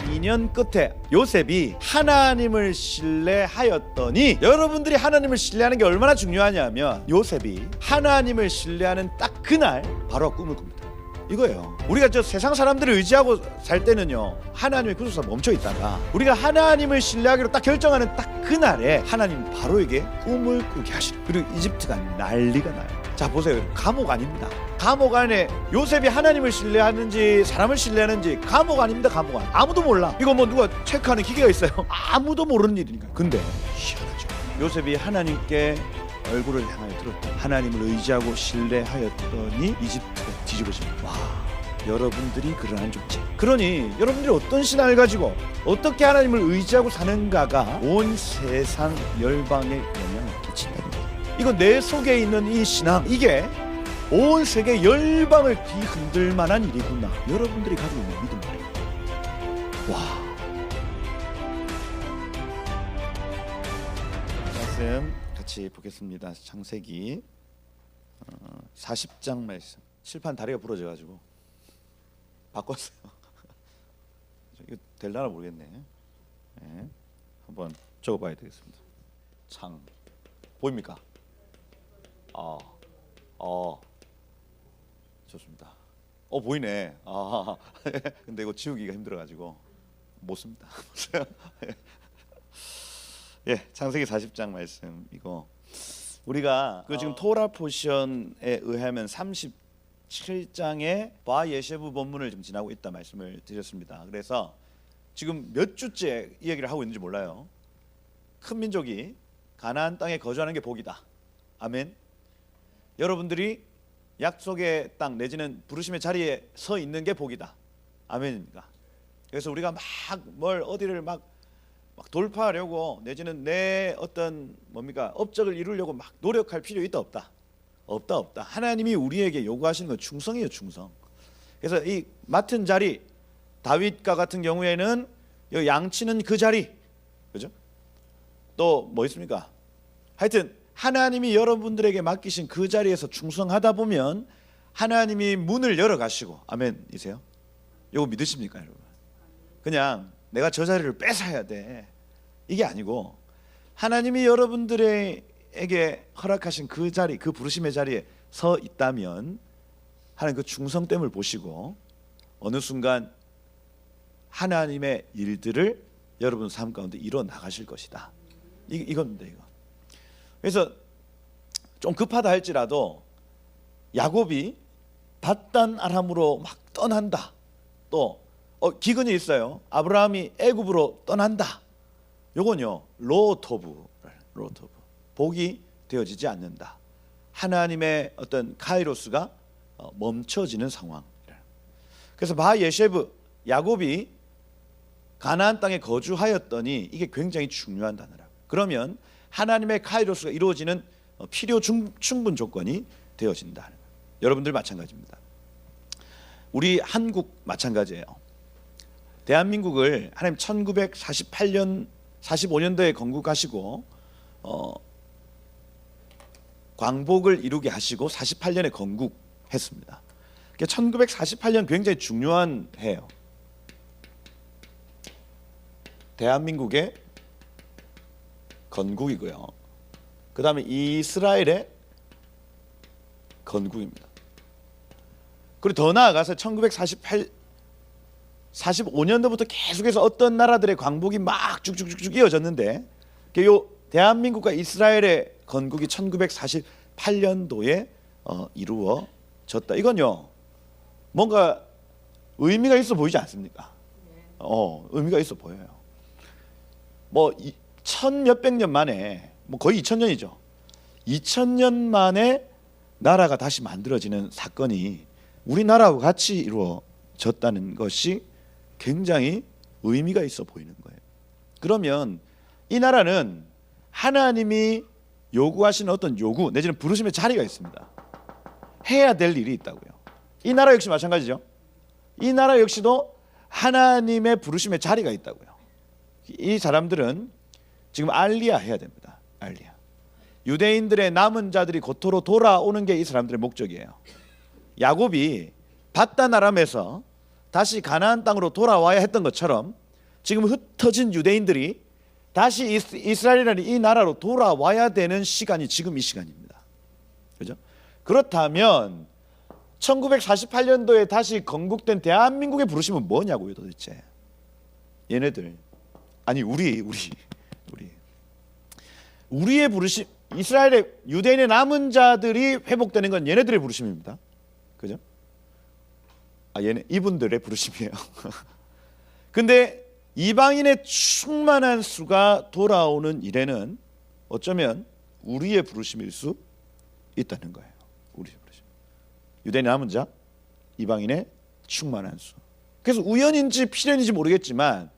42년 끝에 요셉이 하나님을 신뢰하였더니, 여러분들이 하나님을 신뢰하는 게 얼마나 중요하냐면 요셉이 하나님을 신뢰하는 딱 그날 바로 꿈을 꿉니다. 이거예요. 우리가 저 세상 사람들을 의지하고 살 때는요, 하나님의 구속사 멈춰 있다가 우리가 하나님을 신뢰하기로 딱 결정하는 딱 그날에 하나님 바로에게 꿈을 꾸게 하시는, 그리고 이집트가 난리가 나요. 자 보세요. 감옥 아닙니다. 감옥 안에 요셉이 하나님을 신뢰하는지 사람을 신뢰하는지 감옥 아닙니다. 감옥 안. 아무도 몰라. 이거 뭐 누가 체크하는 기계가 있어요? 아무도 모르는 일이니까. 근데 희한하죠. 요셉이 하나님께 얼굴을 향하여 들었다. 하나님을 의지하고 신뢰하였더니 이집트가 뒤집어집니다. 와, 여러분들이 그러한 존재. 그러니 여러분들이 어떤 신앙을 가지고 어떻게 하나님을 의지하고 사는가가 온 세상 열방에 영향을 끼친다는 거예요. 이거 내 속에 있는 이 신앙, 이게 온 세계 열방을 뒤흔들 만한 일이구나. 여러분들이 가지고 있는 믿음 말이에요. 와. 말씀 같이 보겠습니다. 창세기 40장 말씀. 칠판 다리가 부러져가지고 바꿨어요. 이거 될라나 모르겠네. 네. 한번 적어봐야 되겠습니다. 창 보입니까? 좋습니다. 보이네. 근데 이거 지우기가 힘들어가지고 못 씁니다. 예, 창세기 40장 말씀. 이거 우리가 지금 토라 포션에 의하면 37장의 바예셰부 본문을 지금 지나고 있다 말씀을 드렸습니다. 그래서 지금 몇 주째 이 얘기를 하고 있는지 몰라요. 큰 민족이 가나안 땅에 거주하는 게 복이다. 아멘. 여러분들이 약속의 땅 내지는 부르심의 자리에 서 있는 게 복이다. 아멘입니까? 그래서 우리가 막 뭘 어디를 막 돌파하려고 내지는 내 어떤 업적을 이루려고 막 노력할 필요 있다 없다? 없다. 하나님이 우리에게 요구하시는 건 충성이에요, 충성. 그래서 이 맡은 자리, 다윗과 같은 경우에는 양치는 그 자리, 그죠? 또 뭐 있습니까? 하여튼 하나님이 여러분들에게 맡기신 그 자리에서 충성하다 보면 하나님이 문을 열어 가시고, 아멘이세요? 이거 믿으십니까, 여러분? 그냥 내가 저 자리를 뺏어야 돼, 이게 아니고 하나님이 여러분들에게 허락하신 그 자리, 그 부르심의 자리에 서 있다면 하나님 그 충성됨을 보시고 어느 순간 하나님의 일들을 여러분 삶 가운데 이뤄 나가실 것이다. 이겁니다, 이거. 그래서 좀 급하다 할지라도 야곱이 밧단 아람으로 막 떠난다. 또 기근이 있어요. 아브라함이 애굽으로 떠난다. 요건요, 로토브, 복이 되어지지 않는다. 하나님의 어떤 카이로스가 멈춰지는 상황. 그래서 바예셰브, 야곱이 가나안 땅에 거주하였더니, 이게 굉장히 중요한 단어라. 그러면 하나님의 카이로스가 이루어지는 필요 충분 조건이 되어진다. 여러분들 마찬가지입니다. 우리 한국 마찬가지예요. 대한민국을 하나님 1948년 45년도에 건국하시고 광복을 이루게 하시고 48년에 건국했습니다. 1948년 굉장히 중요한 해예요. 대한민국의 건국이고요. 그 다음에 이스라엘의 건국입니다. 그리고 더 나아가서 45년도부터 계속해서 어떤 나라들의 광복이 막 쭉쭉쭉 이어졌는데, 요 대한민국과 이스라엘의 건국이 1948년도에 이루어졌다. 이건요, 뭔가 의미가 있어 보이지 않습니까? 의미가 있어 보여요. 뭐 1000몇백 년 만에, 뭐 거의 2000년이죠. 2000년 만에 나라가 다시 만들어지는 사건이 우리나라와 같이 이루어졌다는 것이 굉장히 의미가 있어 보이는 거예요. 그러면 이 나라는 하나님이 요구하시는 어떤 요구 내지는 부르심의 자리가 있습니다. 해야 될 일이 있다고요. 이 나라 역시 마찬가지죠. 이 나라 역시도 하나님의 부르심의 자리가 있다고요. 이 사람들은 지금 알리야 해야 됩니다. 알리야. 유대인들의 남은 자들이 고토로 돌아오는 게 이 사람들의 목적이에요. 야곱이 밧단 아람에서 다시 가나안 땅으로 돌아와야 했던 것처럼 지금 흩어진 유대인들이 다시 이스라엘이라는 이 나라로 돌아와야 되는 시간이 지금 이 시간입니다. 그죠? 그렇다면 1948년도에 다시 건국된 대한민국의 부르심은 뭐냐고요, 도대체. 얘네들, 아니 우리의 부르심, 이스라엘의 유대인의 남은 자들이 회복되는 건 얘네들의 부르심입니다. 그죠? 이분들의 부르심이에요. 근데 이방인의 충만한 수가 돌아오는 일에는 어쩌면 우리의 부르심일 수 있다는 거예요. 우리의 부르심. 유대인의 남은 자, 이방인의 충만한 수. 그래서 우연인지 필연인지 모르겠지만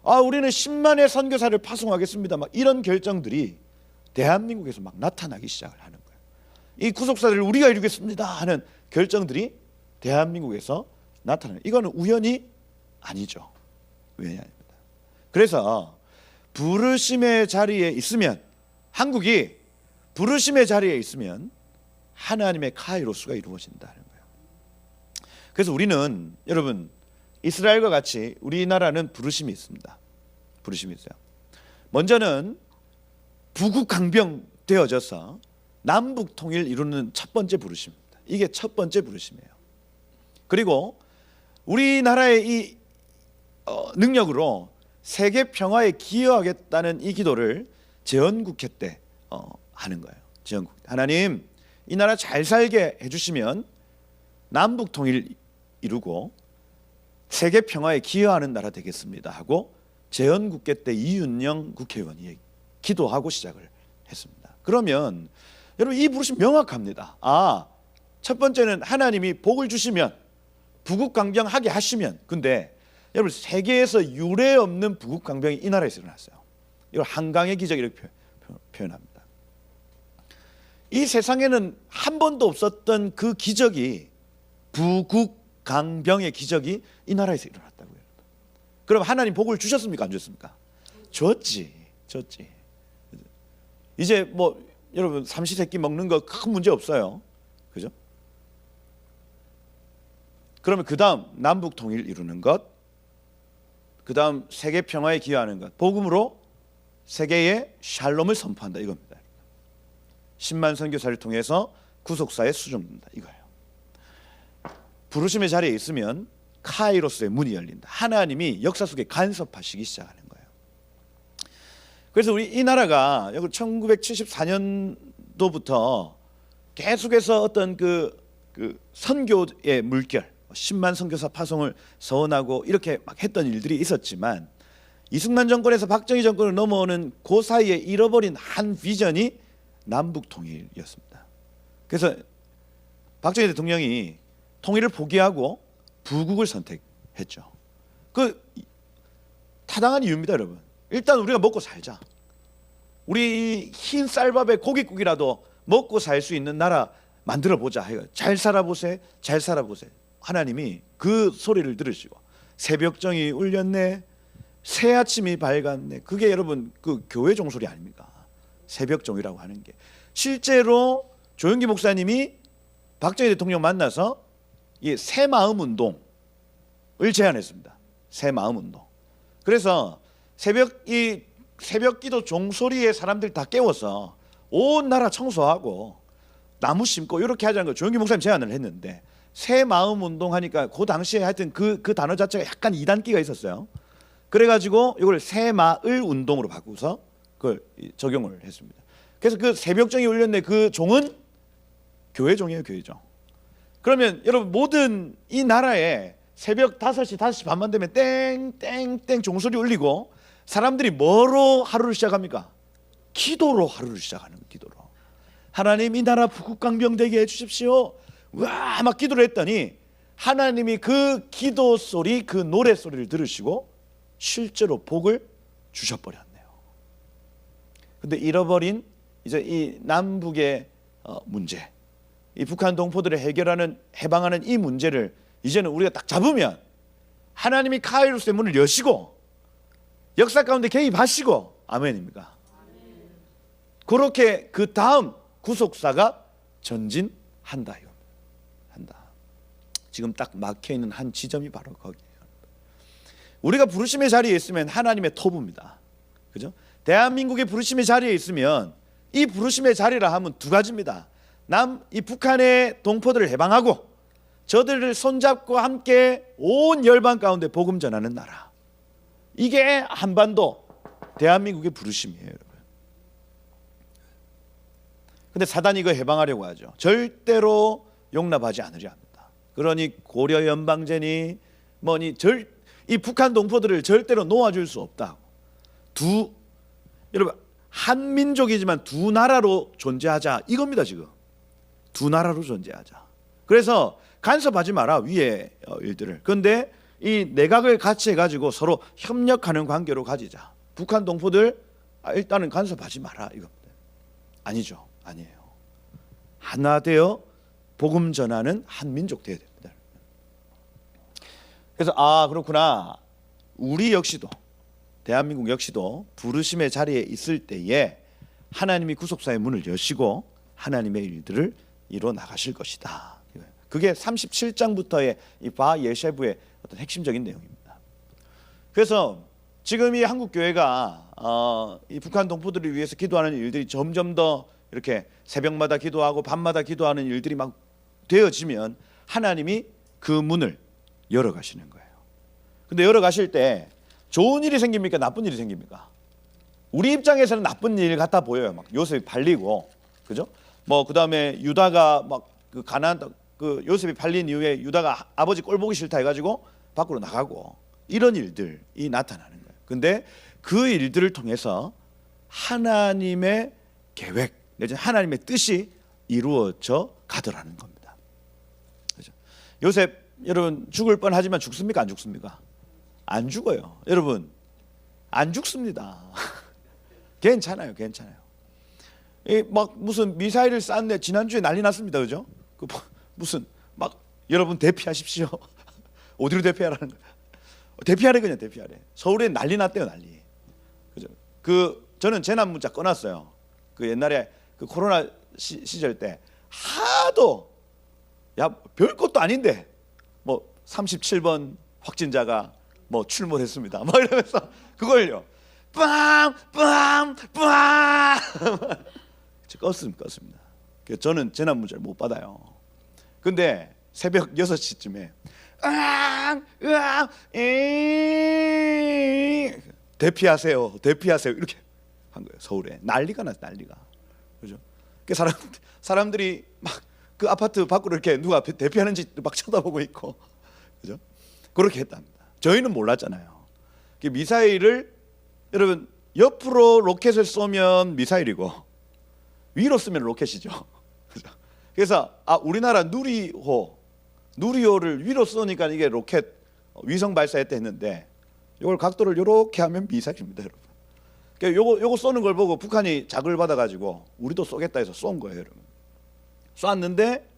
우리는 10만의 선교사를 파송하겠습니다. 막 이런 결정들이 대한민국에서 막 나타나기 시작을 하는 거예요. 이 구속사들을 우리가 이루겠습니다 하는 결정들이 대한민국에서 나타나는, 이거는 우연이 아니죠. 우연이 아닙니다. 그래서 부르심의 자리에 있으면, 한국이 부르심의 자리에 있으면 하나님의 카이로스가 이루어진다는 거예요. 그래서 우리는, 여러분, 이스라엘과 같이 우리나라는 부르심이 있습니다. 부르심이 있어요. 먼저는 부국강병 되어져서 남북 통일 이루는 첫 번째 부르심입니다. 이게 첫 번째 부르심이에요. 그리고 우리나라의 이 능력으로 세계 평화에 기여하겠다는 이 기도를 재헌국회 때 하는 거예요. 재헌국회. 하나님, 이 나라 잘 살게 해주시면 남북 통일 이루고 세계 평화에 기여하는 나라 되겠습니다 하고 재헌국회 때 이윤영 국회의원이 기도하고 시작을 했습니다. 그러면 여러분, 이 부르심 명확합니다. 첫 번째는 하나님이 복을 주시면, 부국강병하게 하시면. 근데 여러분, 세계에서 유례 없는 부국강병이 이 나라에서 일어났어요. 이걸 한강의 기적 이렇게 표현합니다. 이 세상에는 한 번도 없었던 그 기적이, 부국강병의 기적이 이 나라에서 일어났다고요. 그럼 하나님 복을 주셨습니까? 안 주셨습니까? 줬지. 이제 뭐 여러분, 삼시세끼 먹는 거 큰 문제 없어요. 그죠? 그러면 그 다음 남북 통일 이루는 것, 그 다음 세계 평화에 기여하는 것, 복음으로 세계에 샬롬을 선포한다, 이겁니다. 10만 선교사를 통해서 구속사에 수줍는다, 이거예요. 부르심의 자리에 있으면 카이로스의 문이 열린다. 하나님이 역사 속에 간섭하시기 시작하는 거예요. 그래서 우리 이 나라가 1974년도부터 계속해서 어떤 그 선교의 물결, 10만 선교사 파송을 서원하고 이렇게 막 했던 일들이 있었지만, 이승만 정권에서 박정희 정권을 넘어오는 그 사이에 잃어버린 한 비전이 남북 통일이었습니다. 그래서 박정희 대통령이 통일을 포기하고 부국을 선택했죠. 그 타당한 이유입니다, 여러분. 일단 우리가 먹고 살자. 우리 흰 쌀밥에 고깃국이라도 먹고 살 수 있는 나라 만들어 보자. 잘 살아보세, 잘 살아보세. 하나님이 그 소리를 들으시고 새벽정이 울렸네, 새 아침이 밝았네. 그게 여러분 그 교회 종소리 아닙니까? 새벽정이라고 하는 게. 실제로 조영기 목사님이 박정희 대통령 만나서 이 새 마음 운동을 제안했습니다. 새 마음 운동. 그래서 새벽 기도 종소리에 사람들 다 깨워서 온 나라 청소하고 나무 심고 이렇게 하자는 거 조영기 목사님 제안을 했는데, 새 마음 운동 하니까 그 당시에 하여튼 그 단어 자체가 약간 이단기가 있었어요. 그래가지고 이걸 새 마을 운동으로 바꾸서 그걸 적용을 했습니다. 그래서 그 새벽정이 울렸네, 그 종은 교회 종이에요, 교회 종. 그러면 여러분, 모든 이 나라에 새벽 5시, 5시 반만 되면 땡땡땡 종소리 울리고 사람들이 뭐로 하루를 시작합니까? 기도로 하루를 시작하는 거예요. 기도로. 하나님, 이 나라 부국강병 되게 해주십시오. 와, 막 기도를 했더니 하나님이 그 기도 소리, 그 노래 소리를 들으시고 실제로 복을 주셔버렸네요. 근데 잃어버린 이제 이 남북의 문제, 이 북한 동포들을 해방하는 이 문제를 이제는 우리가 딱 잡으면 하나님이 카이로스의 문을 여시고 역사 가운데 개입하시고, 아멘입니까? 그렇게 그 다음 구속사가 전진한다. 한다. 지금 딱 막혀 있는 한 지점이 바로 거기에요. 우리가 부르심의 자리에 있으면 하나님의 토부입니다. 그죠? 대한민국의 부르심의 자리에 있으면 이 부르심의 자리라 하면 두 가지입니다. 이 북한의 동포들을 해방하고 저들을 손잡고 함께 온 열방 가운데 복음 전하는 나라. 이게 한반도 대한민국의 부르심이에요, 여러분. 근데 사단이 이거 해방하려고 하죠. 절대로 용납하지 않으려 합니다. 그러니 고려 연방제니 뭐니 이 북한 동포들을 절대로 놓아줄 수 없다고. 여러분, 한 민족이지만 두 나라로 존재하자 이겁니다. 지금 두 나라로 존재하자. 그래서 간섭하지 마라, 위의 일들을. 그런데 이 내각을 같이 해가지고 서로 협력하는 관계로 가지자. 북한 동포들 일단은 간섭하지 마라 이겁니다. 아니죠. 아니에요. 하나 되어 복음 전하는 한 민족 되어야 됩니다. 그래서 그렇구나. 우리 역시도, 대한민국 역시도 부르심의 자리에 있을 때에 하나님이 구속사의 문을 여시고 하나님의 일들을 이뤄 나가실 것이다. 그게 37장부터의 이 바 예셰부의 어떤 핵심적인 내용입니다. 그래서 지금 이 한국 교회가 이 북한 동포들을 위해서 기도하는 일들이 점점 더 이렇게 새벽마다 기도하고 밤마다 기도하는 일들이 막 되어지면 하나님이 그 문을 열어 가시는 거예요. 근데 열어 가실 때 좋은 일이 생깁니까? 나쁜 일이 생깁니까? 우리 입장에서는 나쁜 일 같아 보여요. 막 요셉이 팔리고, 그죠? 뭐 그다음에 유다가 막 그 가나안 그 요셉이 팔린 이후에 유다가 아버지 꼴 보기 싫다 해가지고 밖으로 나가고 이런 일들이 나타나는 거예요. 근데 그 일들을 통해서 하나님의 계획 내지 하나님의 뜻이 이루어져 가더라는 겁니다. 그죠? 요셉 여러분 죽을 뻔하지만 죽습니까? 안 죽습니까? 안 죽어요. 여러분 안 죽습니다. 괜찮아요. 괜찮아요. 막 무슨 미사일을 쐈는데 지난주에 난리 났습니다. 그죠? 무슨 막 여러분 대피하십시오. 어디로 대피하라는 거야? 대피하래 그냥 대피하래. 서울에 난리 났대요, 난리. 그죠? 저는 재난 문자 꺼놨어요. 그 옛날에 그 코로나 시절 때 하도 별것도 아닌데 뭐 37번 확진자가 뭐 출몰했습니다. 막 이러면서 그걸요. 빵빵빵 껐습니다. 저는 재난 문자를 못 받아요. 근데 새벽 6시쯤에 대피하세요 이렇게 한 거예요. 서울에 난리가 났어, 난리가. 그죠? 그 사람들이 막 그 아파트 밖으로 이렇게 누가 대피하는지 막 쳐다보고 있고, 그죠? 그렇게 했답니다. 저희는 몰랐잖아요. 미사일을 여러분 옆으로 로켓을 쏘면 미사일이고 위로 쓰면 로켓이죠. 그죠? 그래서 우리나라 누리호를 위로 쏘니까 이게 로켓 위성 발사했다 했는데 이걸 각도를 이렇게 하면 미사일입니다, 여러분. 그러니까 요거 쏘는 걸 보고 북한이 자극을 받아가지고 우리도 쏘겠다 해서 쏜 거예요, 여러분. 쐈는데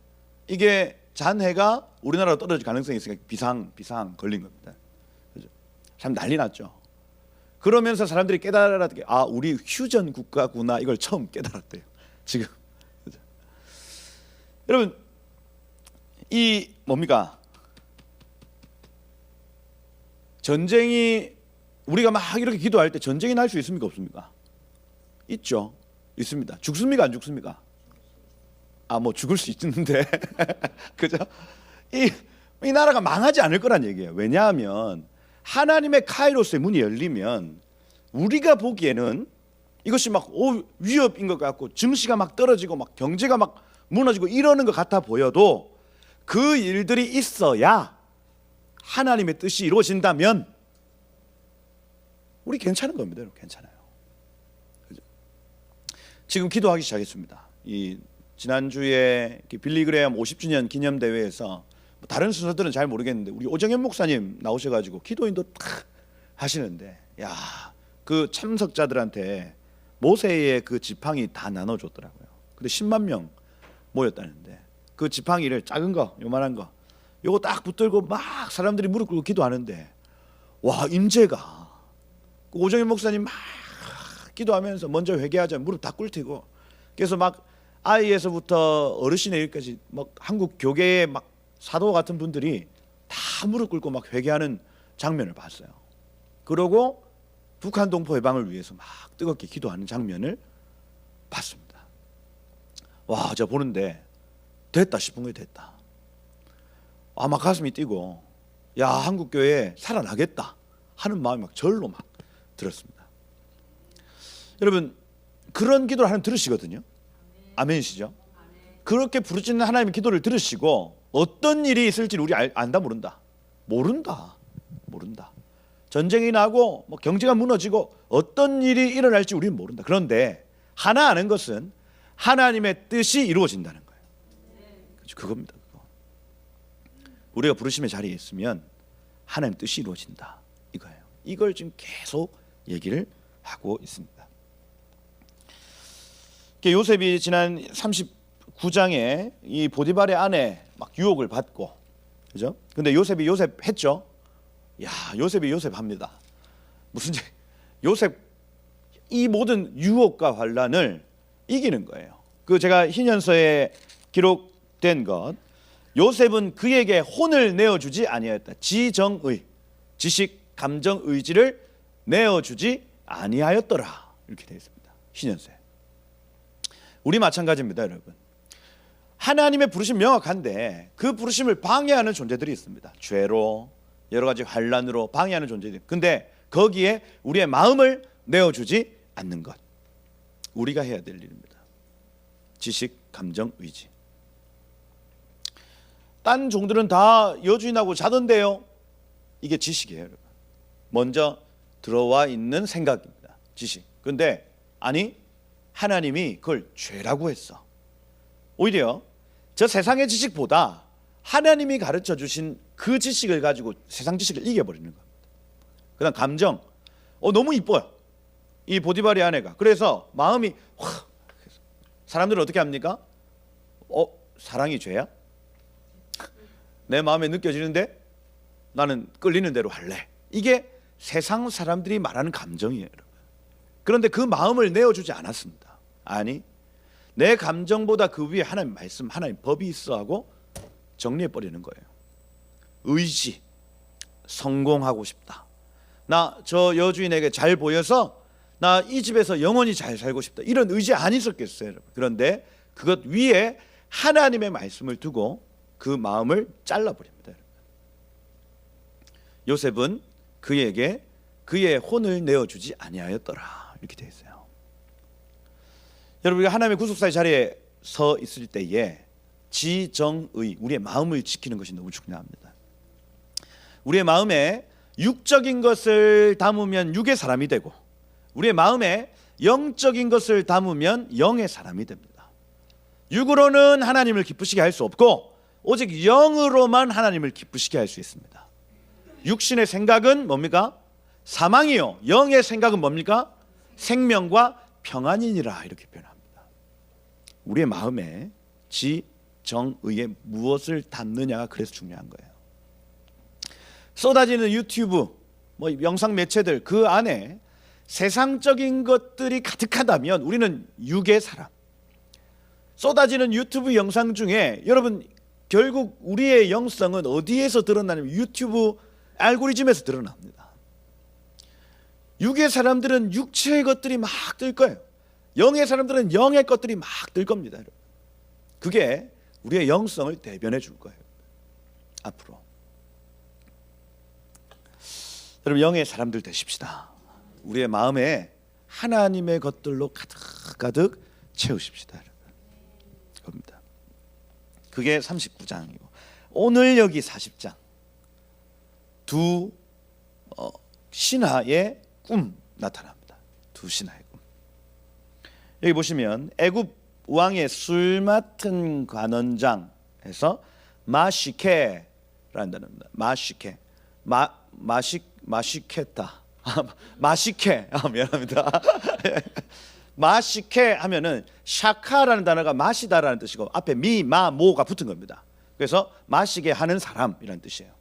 이게 잔해가 우리나라로 떨어질 가능성이 있으니까 비상 걸린 겁니다. 그죠? 참 난리 났죠. 그러면서 사람들이 깨달았게 우리 휴전 국가구나 이걸 처음 깨달았대요. 지금. 그죠? 여러분 이 뭡니까? 전쟁이 우리가 막 이렇게 기도할 때 전쟁이 날 수 있습니까? 없습니까? 있죠. 있습니다. 죽습니까? 안 죽습니까? 뭐 죽을 수 있는데 그죠? 이 나라가 망하지 않을 거란 얘기예요. 왜냐하면 하나님의 카이로스의 문이 열리면 우리가 보기에는 이것이 막 위협인 것 같고 증시가 막 떨어지고 막 경제가 막 무너지고 이러는 것 같아 보여도 그 일들이 있어야 하나님의 뜻이 이루어진다면 우리 괜찮은 겁니다. 괜찮아요. 그죠? 지금 기도하기 시작했습니다. 지난주에 빌리그레암 50주년 기념대회에서 다른 순서들은 잘 모르겠는데 우리 오정현 목사님 나오셔가지고 기도인도 탁 하시는데 그 참석자들한테 모세의 그 지팡이 다 나눠줬더라고요. 근데 10만 명 모였다는데 그 지팡이를 작은 거 요만한 거 요거 딱 붙들고 막 사람들이 무릎 꿇고 기도하는데 임재가 오정현 목사님 막 기도하면서 먼저 회개하자 무릎 다 꿇히고 그래서 막 아이에서부터 어르신의 일까지 막 한국 교계의 막 사도 같은 분들이 다 무릎 꿇고 막 회개하는 장면을 봤어요. 그러고 북한 동포 해방을 위해서 막 뜨겁게 기도하는 장면을 봤습니다. 와, 제가 보는데 됐다 싶은 거예요. 됐다. 막 가슴이 뛰고, 야, 한국교회 살아나겠다 하는 마음이 막 절로 막 들었습니다. 여러분, 그런 기도를 하나님 들으시거든요. 아멘이시죠? 그렇게 부르짖는 하나님의 기도를 들으시고 어떤 일이 있을지 우리 안다 모른다. 모른다. 전쟁이 나고 뭐 경제가 무너지고 어떤 일이 일어날지 우리는 모른다. 그런데 하나 아는 것은 하나님의 뜻이 이루어진다는 거예요. 그겁니다. 그거. 우리가 부르심의 자리에 있으면 하나님 뜻이 이루어진다 이거예요. 이걸 지금 계속 얘기를 하고 있습니다. 요셉이 지난 39장에 이 보디발의 아내 막 유혹을 받고, 그죠? 근데 요셉이 요셉 했죠. 야, 요셉이 요셉 합니다. 무슨 요셉 이 모든 유혹과 환란을 이기는 거예요. 그 제가 희년서에 기록된 것, 요셉은 그에게 혼을 내어주지 아니하였다. 지정의, 지식, 감정, 의지를 내어주지 아니하였더라. 이렇게 되어 있습니다. 희년서에. 우리 마찬가지입니다, 여러분. 하나님의 부르심 명확한데 그 부르심을 방해하는 존재들이 있습니다. 죄로, 여러 가지 환란으로 방해하는 존재들. 근데 거기에 우리의 마음을 내어주지 않는 것, 우리가 해야 될 일입니다. 지식, 감정, 의지. 딴 종들은 다 여주인하고 자던데요. 이게 지식이에요, 여러분. 먼저 들어와 있는 생각입니다. 지식. 근데 아니, 하나님이 그걸 죄라고 했어. 오히려 저 세상의 지식보다 하나님이 가르쳐 주신 그 지식을 가지고 세상 지식을 이겨버리는 겁니다. 그다음 감정. 너무 이뻐요, 이 보디발의 아내가. 그래서 마음이 확. 사람들은 어떻게 합니까? 사랑이 죄야? 내 마음에 느껴지는데 나는 끌리는 대로 할래. 이게 세상 사람들이 말하는 감정이에요, 여러분. 그런데 그 마음을 내어주지 않았습니다. 아니, 내 감정보다 그 위에 하나님 말씀, 하나님 법이 있어 하고 정리해버리는 거예요. 의지, 성공하고 싶다. 나 저 여주인에게 잘 보여서 나 이 집에서 영원히 잘 살고 싶다. 이런 의지 안 있었겠어요, 여러분. 그런데 그것 위에 하나님의 말씀을 두고 그 마음을 잘라버립니다. 요셉은 그에게 그의 혼을 내어주지 아니하였더라. 이렇게 되어 있어요. 여러분, 우리가 하나님의 구속사의 자리에 서 있을 때에 지정의, 우리의 마음을 지키는 것이 너무 중요합니다. 우리의 마음에 육적인 것을 담으면 육의 사람이 되고, 우리의 마음에 영적인 것을 담으면 영의 사람이 됩니다. 육으로는 하나님을 기쁘시게 할 수 없고 오직 영으로만 하나님을 기쁘시게 할 수 있습니다. 육신의 생각은 뭡니까? 사망이요. 영의 생각은 뭡니까? 생명과 평안이니라. 이렇게 표현합니다. 우리의 마음에 지정의에 무엇을 담느냐가 그래서 중요한 거예요. 쏟아지는 유튜브, 영상 매체들, 그 안에 세상적인 것들이 가득하다면 우리는 육의 사람. 쏟아지는 유튜브 영상 중에 여러분, 결국 우리의 영성은 어디에서 드러나냐면 유튜브 알고리즘에서 드러납니다. 육의 사람들은 육체의 것들이 막 뜰 거예요. 영의 사람들은 영의 것들이 막 뜰 겁니다, 여러분. 그게 우리의 영성을 대변해 줄 거예요, 앞으로. 여러분, 영의 사람들 되십시다. 우리의 마음에 하나님의 것들로 가득가득 채우십시다, 여러분. 그겁니다. 그게 39장이고 오늘 여기 40장 두 신하의 꿈 나타납니다. 두 신하의 꿈. 여기 보시면 애굽 왕의 술 맡은 관원장에서 마시케라는 단어입니다. 마시케, 마시케다. 마시케. 미안합니다. 마시케 하면은 샤카라는 단어가 마시다라는 뜻이고 앞에 미, 마, 모가 붙은 겁니다. 그래서 마시게 하는 사람이라는 뜻이에요.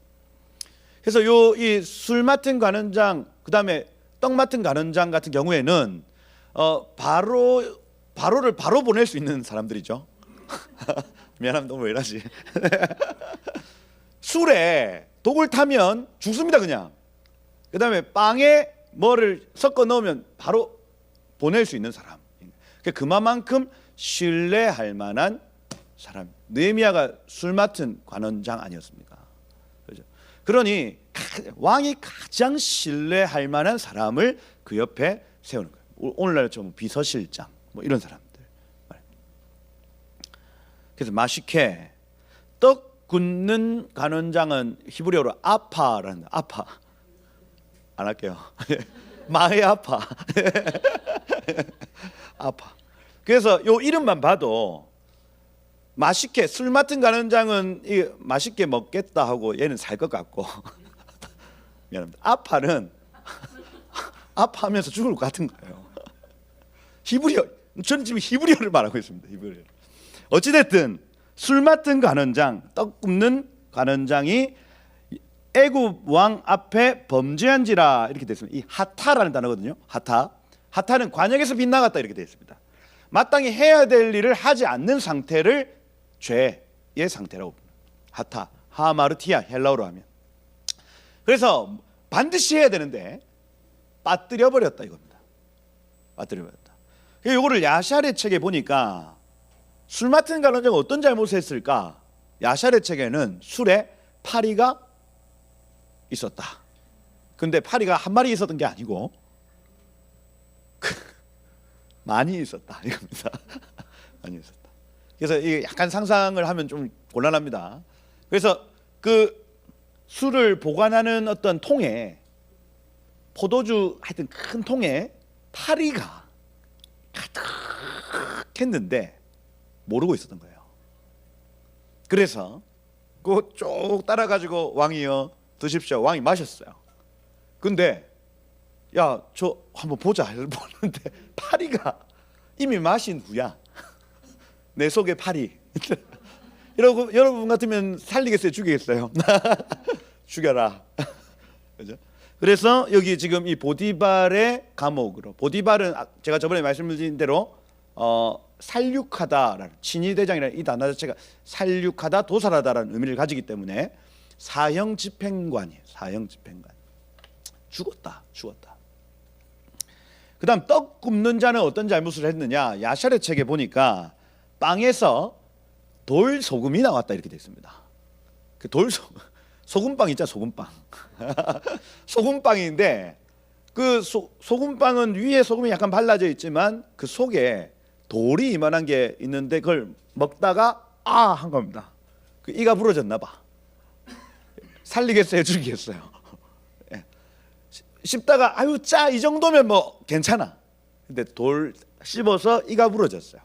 그래서 이 술 맡은 관원장, 그다음에 떡 맡은 관원장 같은 경우에는 바로를 바로 보낼 수 있는 사람들이죠. 미안합니다. 너무 왜 이러지? 술에 독을 타면 죽습니다, 그냥. 그다음에 빵에 뭐를 섞어 넣으면 바로 보낼 수 있는 사람. 그만큼 신뢰할 만한 사람. 느헤미야가 술 맡은 관원장 아니었습니까? 그렇죠? 그러니 왕이 가장 신뢰할 만한 사람을 그 옆에 세우는 거예요. 오늘날 좀 비서실장 뭐 이런 사람들. 그래서 마시케 떡 굽는 관원장은 히브리어로 아파라는 아파. 안 할게요. 마의 아파. 아파. 그래서 요 이름만 봐도 맛있게 술 맡은 관원장은 맛있게 먹겠다 하고 얘는 살 것 같고 미안합니다. 아파는 아파하면서 죽을 것 같은 거예요. 히브리어. 저는 지금 히브리어를 말하고 있습니다. 히브리어. 어찌됐든 술 맡은 관원장, 떡 굽는 관원장이 애굽 왕 앞에 범죄한지라 이렇게 됐습니다. 이 하타라는 단어거든요. 하타는 관역에서 빗나갔다 이렇게 되어 있습니다. 마땅히 해야 될 일을 하지 않는 상태를 죄의 상태라고 봅니다. 하마르티아 헬라어로 하면. 그래서 반드시 해야 되는데 빠뜨려 버렸다 이겁니다. 빠뜨려 버렸다. 이거를 야샬의 책에 보니까 술 맡은 관원장은 어떤 잘못을 했을까? 야샬의 책에는 술에 파리가 있었다. 근데 파리가 한 마리 있었던 게 아니고 많이 있었다 이겁니다. 많이 있었다. 그래서 이게 약간 상상을 하면 좀 곤란합니다. 그래서 그 술을 보관하는 어떤 통에 포도주 하여튼 큰 통에 파리가 가득했는데 모르고 있었던 거예요. 그래서 그거 쭉 따라가지고 왕이요 드십시오. 왕이 마셨어요. 근데 야 저 한번 보자 보는데 파리가 이미 마신 후야. 내 속에 파리. 이러고 여러분 같으면 살리겠어요? 죽이겠어요? 죽여라. 그죠? 그래서 여기 지금 이 보디발의 감옥으로, 보디발은 제가 저번에 말씀드린 대로 살육하다라는, 친위대장이라는 이 단어 자체가 살육하다, 도살하다라는 의미를 가지기 때문에 사형 집행관이에요. 사형 집행관. 죽었다. 그 다음 떡 굽는 자는 어떤 잘못을 했느냐. 야샬의 책에 보니까 빵에서 돌소금이 나왔다 이렇게 되어 있습니다. 그 소금빵 있잖아. 소금빵. 소금빵인데 그 소금빵은 위에 소금이 약간 발라져 있지만 그 속에 돌이 이만한 게 있는데 그걸 먹다가 한 겁니다. 그 이가 부러졌나 봐. 살리겠어요? 죽이겠어요? 씹다가 아유 짜 이 정도면 뭐 괜찮아. 근데 돌 씹어서 이가 부러졌어요.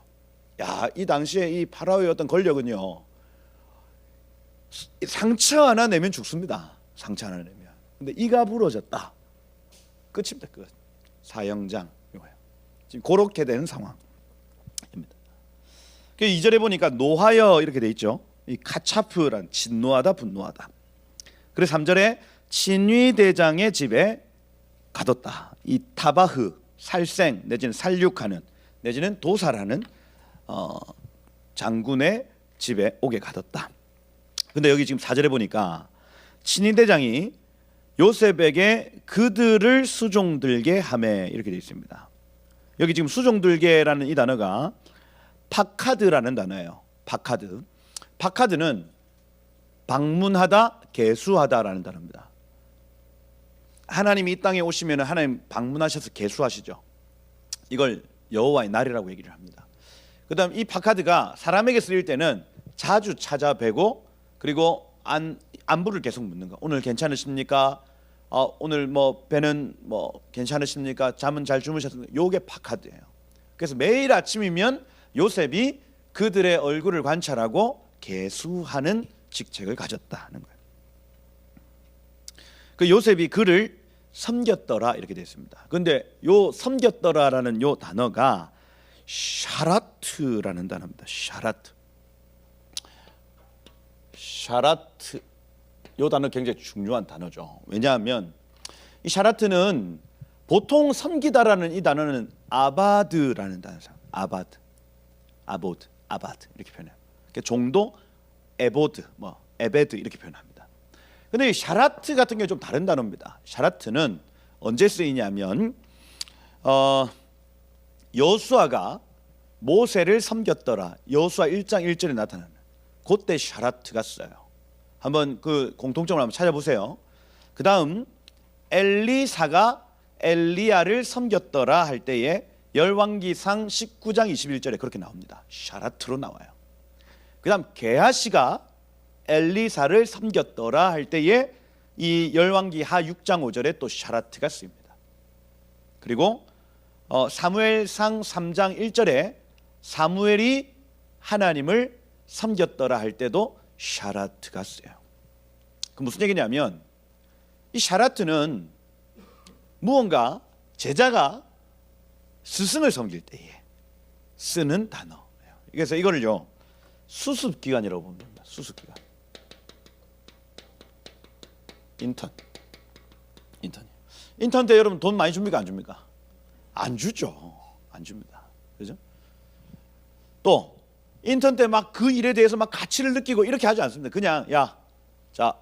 야, 이 당시에 이 파라오의 어떤 권력은요, 상처 하나 내면 죽습니다. 상처 하나 내면. 근데 이가 부러졌다. 끝입니다. 끝. 사형장. 이거예요. 지금 그렇게 되는 상황입니다. 2절에 보니까 노하여 이렇게 돼 있죠. 이 카차프란 진노하다, 분노하다. 그래서 3절에 친위대장의 집에 가뒀다. 이 타바흐, 살생 내지는 살육하는 내지는 도살하는 장군의 집에 오게 가뒀다. 근데 여기 지금 4절에 보니까 친위대장이 요셉에게 그들을 수종들게 하매 이렇게 되어 있습니다. 여기 지금 수종들게라는 이 단어가 파카드라는 단어예요. 파카드는 방문하다, 계수하다라는 단어입니다. 하나님이 이 땅에 오시면 하나님 방문하셔서 계수하시죠. 이걸 여호와의 날이라고 얘기를 합니다. 그다음 이 파카드가 사람에게 쓰일 때는 자주 찾아뵈고 그리고 안부를 계속 묻는 거. 오늘 괜찮으십니까? 오늘 뭐 배는 뭐 괜찮으십니까? 잠은 잘 주무셨습니까? 요게 파카드예요. 그래서 매일 아침이면 요셉이 그들의 얼굴을 관찰하고 계수하는 직책을 가졌다는 거예요. 그 요셉이 그를 섬겼더라 이렇게 되어 있습니다. 그런데 요 섬겼더라라는 요 단어가 샤라트라는 단어입니다. 샤라트. 요 단어 굉장히 중요한 단어죠. 왜냐하면 이 샤라트는 보통 섬기다라는 이 단어는 아바드라는 단어죠. 아바드 이렇게 표현해요. 종도 에보드, 에베드 이렇게 표현합니다. 근데 이 샤라트 같은 게 좀 다른 단어입니다. 샤라트는 언제 쓰이냐면 여호수아가 모세를 섬겼더라. 여호수아 1장 1절에 나타나는 그때 샤라트가 써요. 한번 그 공통점을 한번 찾아보세요. 그 다음 엘리사가 엘리야를 섬겼더라 할 때에 열왕기상 19장 21절에 그렇게 나옵니다. 샤라트로 나와요. 그 다음 게하시가 엘리사를 섬겼더라 할 때에 이 열왕기하 6장 5절에 또 샤라트가 쓰입니다. 그리고 사무엘상 3장 1절에 사무엘이 하나님을 섬겼더라 할 때도 샤라트가 쓰여요. 그 무슨 얘기냐면 이 샤라트는 무언가 제자가 스승을 섬길 때에 쓰는 단어예요. 그래서 이거를요 수습기간이라고 봅니다. 수습기간. 인턴 때 여러분 돈 많이 줍니까 안 줍니까? 안 주죠. 안 줍니다. 그죠? 또 인턴 때 막 그 일에 대해서 막 가치를 느끼고 이렇게 하지 않습니다. 그냥 야, 자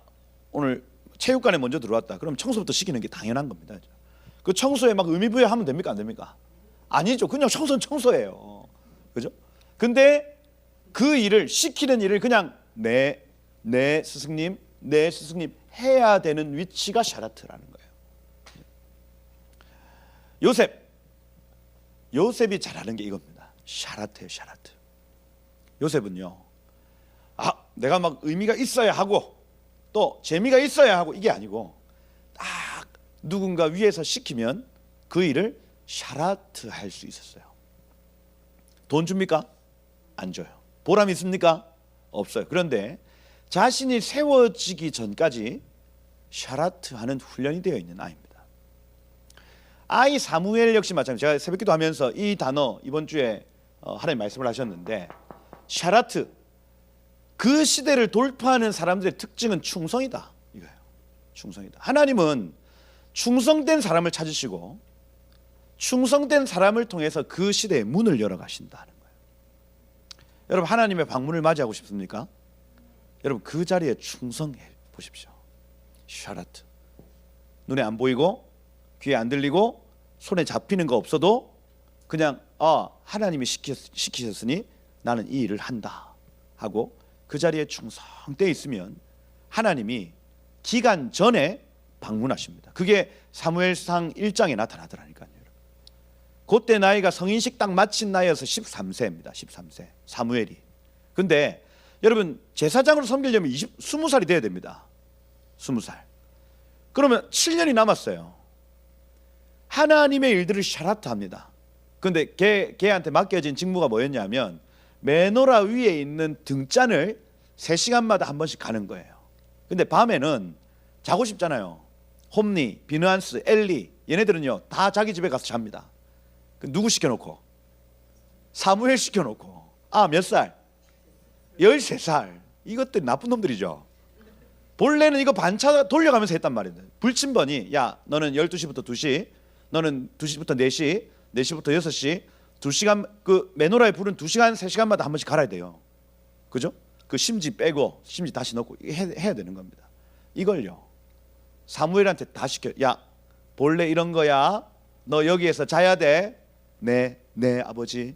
오늘 체육관에 먼저 들어왔다. 그럼 청소부터 시키는 게 당연한 겁니다. 그 청소에 막 의미부여하면 됩니까 안 됩니까? 아니죠. 그냥 청소는 청소예요. 그죠? 근데 그 일을 시키는 일을 그냥 내 스승님 해야 되는 위치가 샤라트라는 거예요. 요셉이 잘하는 게 이겁니다. 샤라트예요. 샤라트. 요셉은요 내가 막 의미가 있어야 하고 또 재미가 있어야 하고 이게 아니고 딱 누군가 위에서 시키면 그 일을 샤라트 할 수 있었어요. 돈 줍니까? 안 줘요. 보람 있습니까? 없어요. 그런데 자신이 세워지기 전까지 샤라트 하는 훈련이 되어 있는 아이입니다. 아이 사무엘 역시 마찬가지. 제가 새벽기도 하면서 이 단어 이번 주에 하나님 말씀을 하셨는데 샤라트, 그 시대를 돌파하는 사람들의 특징은 충성이다 이거예요. 충성이다. 하나님은 충성된 사람을 찾으시고 충성된 사람을 통해서 그 시대의 문을 열어 가신다는 거예요. 여러분 하나님의 방문을 맞이하고 싶습니까? 여러분 그 자리에 충성해 보십시오. 샤라트. 눈에 안 보이고 귀에 안 들리고 손에 잡히는 거 없어도 그냥 하나님이 시키셨으니 나는 이 일을 한다 하고 그 자리에 충성되어 있으면 하나님이 기간 전에 방문하십니다. 그게 사무엘상 1장에 나타나더라니까요. 그때 나이가 성인식 딱 마친 나이여서 13세입니다. 13세 사무엘이. 근데 여러분 제사장으로 섬기려면 20살이 돼야 됩니다. 20살. 그러면 7년이 남았어요. 하나님의 일들을 샤라트합니다. 근데 걔한테 맡겨진 직무가 뭐였냐면 메노라 위에 있는 등잔을 3시간마다 한 번씩 가는 거예요. 근데 밤에는 자고 싶잖아요. 홈니, 비느한스, 엘리 얘네들은요 다 자기 집에 가서 잡니다. 누구 시켜놓고? 사무엘 시켜놓고. 몇 살? 13살. 이것들 나쁜 놈들이죠. 본래는 이거 반차 돌려가면서 했단 말이에요. 불침번이 야 너는 12시부터 2시, 너는 2시부터 4시, 4시부터 6시 2시간 그 메노라에 부른 2시간 3시간마다 한 번씩 갈아야 돼요. 그죠? 그 심지 빼고 심지 다시 넣고 해야 되는 겁니다. 이걸요 사무엘한테 다 시켜. 야 본래 이런 거야. 너 여기에서 자야 돼. 네 아버지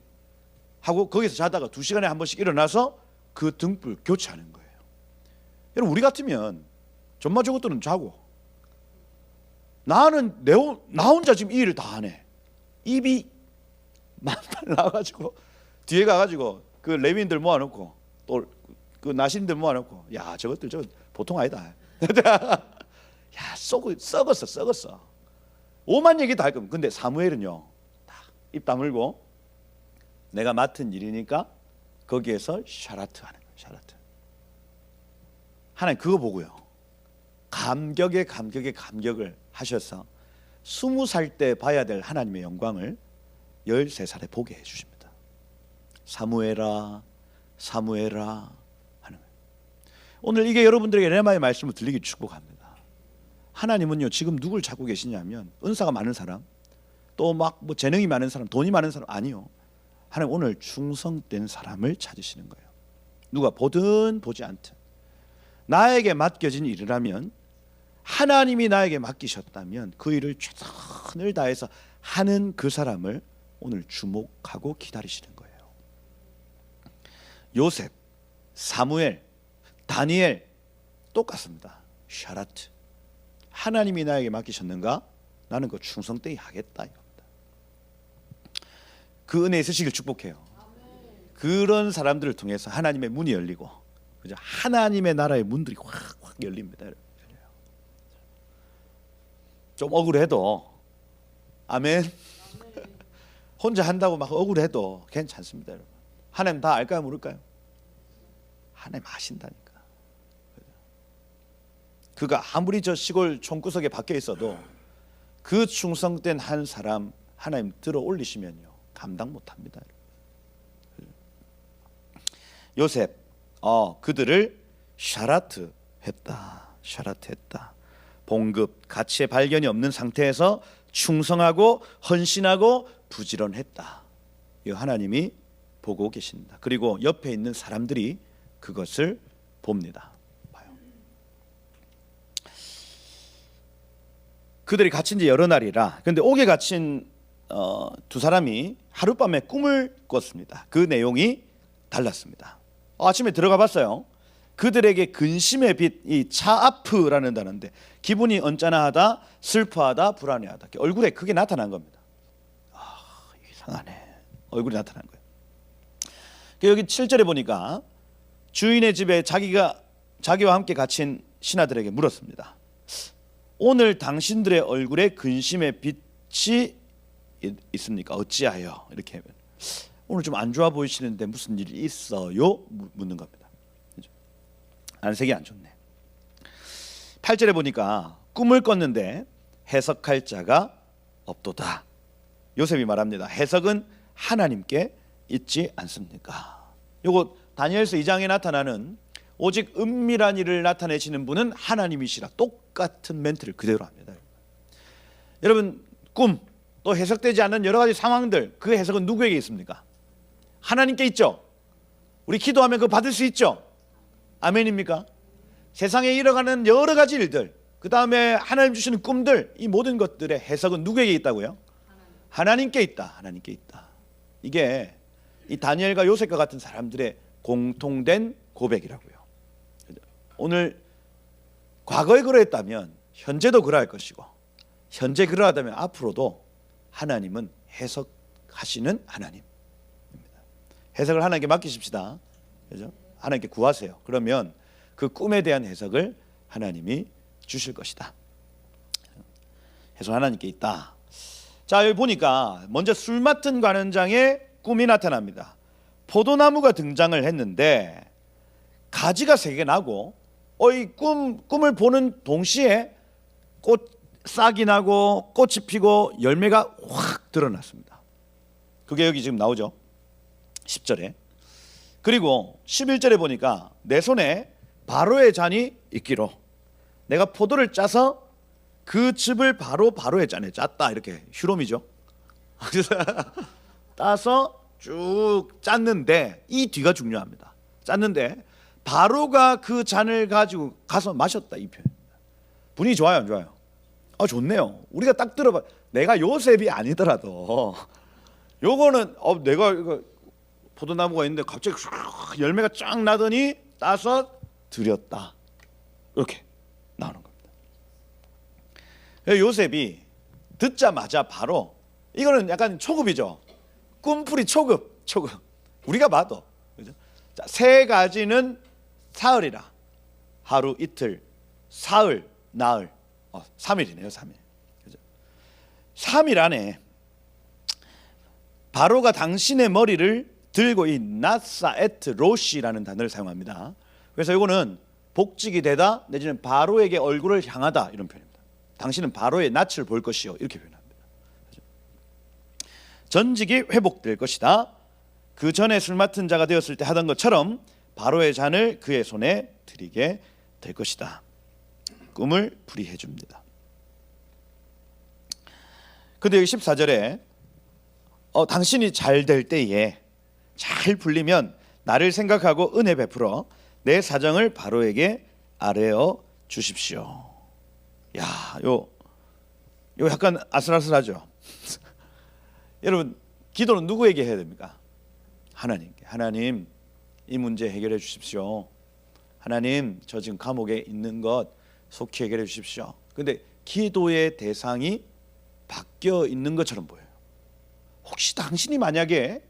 하고 거기서 자다가 2시간에 한 번씩 일어나서 그 등불 교체하는 거예요. 여러분 우리 같으면 전마 저것들은 자고 나는 나 혼자 지금 이 일을 다 하네. 입이 만발 나와가지고 뒤에 가가지고 그 레위인들 모아놓고 또 그 나신들 모아놓고 야 저것들 저 보통 아니다. 야 썩었어. 오만 얘기 다 할 겁니다. 근데 사무엘은요 입 다물고 내가 맡은 일이니까 거기에서 샤라트 하는 거예요. 샤라트. 하나님 그거 보고요 감격을 하셔서 20살 때 봐야 될 하나님의 영광을 13살에 보게 해주십니다. 사무엘아 하는 거예요. 오늘 이게 여러분들에게 레마의 말씀을 들리기 축복합니다. 하나님은요 지금 누굴 찾고 계시냐면 은사가 많은 사람, 또 막 뭐 재능이 많은 사람, 돈이 많은 사람 아니요. 하나님 오늘 충성된 사람을 찾으시는 거예요. 누가 보든 보지 않든 나에게 맡겨진 일이라면 하나님이 나에게 맡기셨다면 그 일을 최선을 다해서 하는 그 사람을 오늘 주목하고 기다리시는 거예요. 요셉, 사무엘, 다니엘 똑같습니다. 샤라트. 하나님이 나에게 맡기셨는가? 나는 그 충성되이 하겠다 이겁니다. 그 은혜 있으시길 축복해요. 그런 사람들을 통해서 하나님의 문이 열리고, 그죠? 하나님의 나라의 문들이 확 열립니다. 좀 억울해도, 아멘. 혼자 한다고 막 억울해도 괜찮습니다, 여러분. 하나님 다 알까요, 모를까요? 하나님 아신다니까. 그가 아무리 저 시골 총구석에 박혀 있어도 그 충성된 한 사람 하나님 들어 올리시면요, 감당 못합니다. 요셉, 그들을 샤라트 했다. 봉급, 가치의 발견이 없는 상태에서 충성하고 헌신하고 부지런했다. 이 하나님이 보고 계신다. 그리고 옆에 있는 사람들이 그것을 봅니다. 봐요. 그들이 갇힌 지 여러 날이라. 그런데 옥에 갇힌 두 사람이 하룻밤에 꿈을 꿨습니다. 그 내용이 달랐습니다. 아침에 들어가 봤어요. 그들에게 근심의 빛, 이 차아프라는 단어인데 기분이 언짢아하다, 슬퍼하다, 불안해하다. 얼굴에 그게 나타난 겁니다. 이상하네. 얼굴이 나타난 거예요. 여기 7절에 보니까 주인의 집에 자기와 함께 갇힌 신하들에게 물었습니다. 오늘 당신들의 얼굴에 근심의 빛이 있습니까? 어찌하여? 이렇게 하면 오늘 좀 안 좋아 보이시는데 무슨 일이 있어요? 묻는 겁니다. 안색이 안 좋네. 8절에 보니까 꿈을 꿨는데 해석할 자가 없도다. 요셉이 말합니다. 해석은 하나님께 있지 않습니까? 요거 다니엘서 2장에 나타나는 오직 은밀한 일을 나타내시는 분은 하나님이시라. 똑같은 멘트를 그대로 합니다. 여러분, 꿈 또 해석되지 않는 여러 가지 상황들, 그 해석은 누구에게 있습니까? 하나님께 있죠. 우리 기도하면 그거 받을 수 있죠. 아멘입니까? 세상에 일어가는 여러 가지 일들, 그 다음에 하나님 주시는 꿈들, 이 모든 것들의 해석은 누구에게 있다고요? 하나님께 있다. 하나님께 있다. 이게 이 다니엘과 요셉과 같은 사람들의 공통된 고백이라고요. 오늘 과거에 그러했다면 현재도 그러할 것이고, 현재 그러하다면 앞으로도 하나님은 해석하시는 하나님입니다. 해석을 하나님께 맡기십시다. 그죠? 하나님께 구하세요. 그러면 그 꿈에 대한 해석을 하나님이 주실 것이다. 해석 하나님께 있다. 자, 여기 보니까 먼저 술 맡은 관원장의 꿈이 나타납니다. 포도나무가 등장을 했는데 가지가 3개 나고, 이 꿈을 보는 동시에 싹이 나고 꽃이 피고 열매가 확 드러났습니다. 그게 여기 지금 나오죠. 10절에. 그리고 11절에 보니까 내 손에 바로의 잔이 있기로, 내가 포도를 짜서 그 즙을 바로의 잔에 짰다. 이렇게 휴롬이죠. 따서 쭉 짰는데, 이 뒤가 중요합니다. 짰는데 바로가 그 잔을 가지고 가서 마셨다. 이 표현입니다. 분위기 좋아요, 안 좋아요? 좋네요. 우리가 딱 들어봐. 내가 요셉이 아니더라도 요거는 내가 이거 포도나무가 있는데 갑자기 열매가 쫙 나더니 따서 드렸다. 이렇게 나오는 겁니다. 요셉이 듣자마자 바로, 이거는 약간 초급이죠. 꿈풀이 초급. 우리가 봐도, 그죠? 자, 3가지는 사흘이라. 하루, 이틀, 사흘, 나흘. 3일이네요. 3일. 그죠? 3일 안에 바로가 당신의 머리를 들고, 이 나사에트 로시라는 단어를 사용합니다. 그래서 이거는 복직이 되다 내지는 바로에게 얼굴을 향하다, 이런 표현입니다. 당신은 바로의 낯을 볼 것이요, 이렇게 표현합니다. 전직이 회복될 것이다. 그 전에 술 맡은 자가 되었을 때 하던 것처럼 바로의 잔을 그의 손에 드리게 될 것이다. 꿈을 풀이해 줍니다. 근데 여기 14절에 당신이 잘 될 때에, 잘 풀리면 나를 생각하고 은혜 베풀어 내 사정을 바로에게 아뢰어 주십시오. 야, 요 약간 아슬아슬하죠. 여러분, 기도는 누구에게 해야 됩니까? 하나님께. 하나님, 이 문제 해결해 주십시오. 하나님, 저 지금 감옥에 있는 것 속히 해결해 주십시오. 근데 기도의 대상이 바뀌어 있는 것처럼 보여요. 혹시 당신이 만약에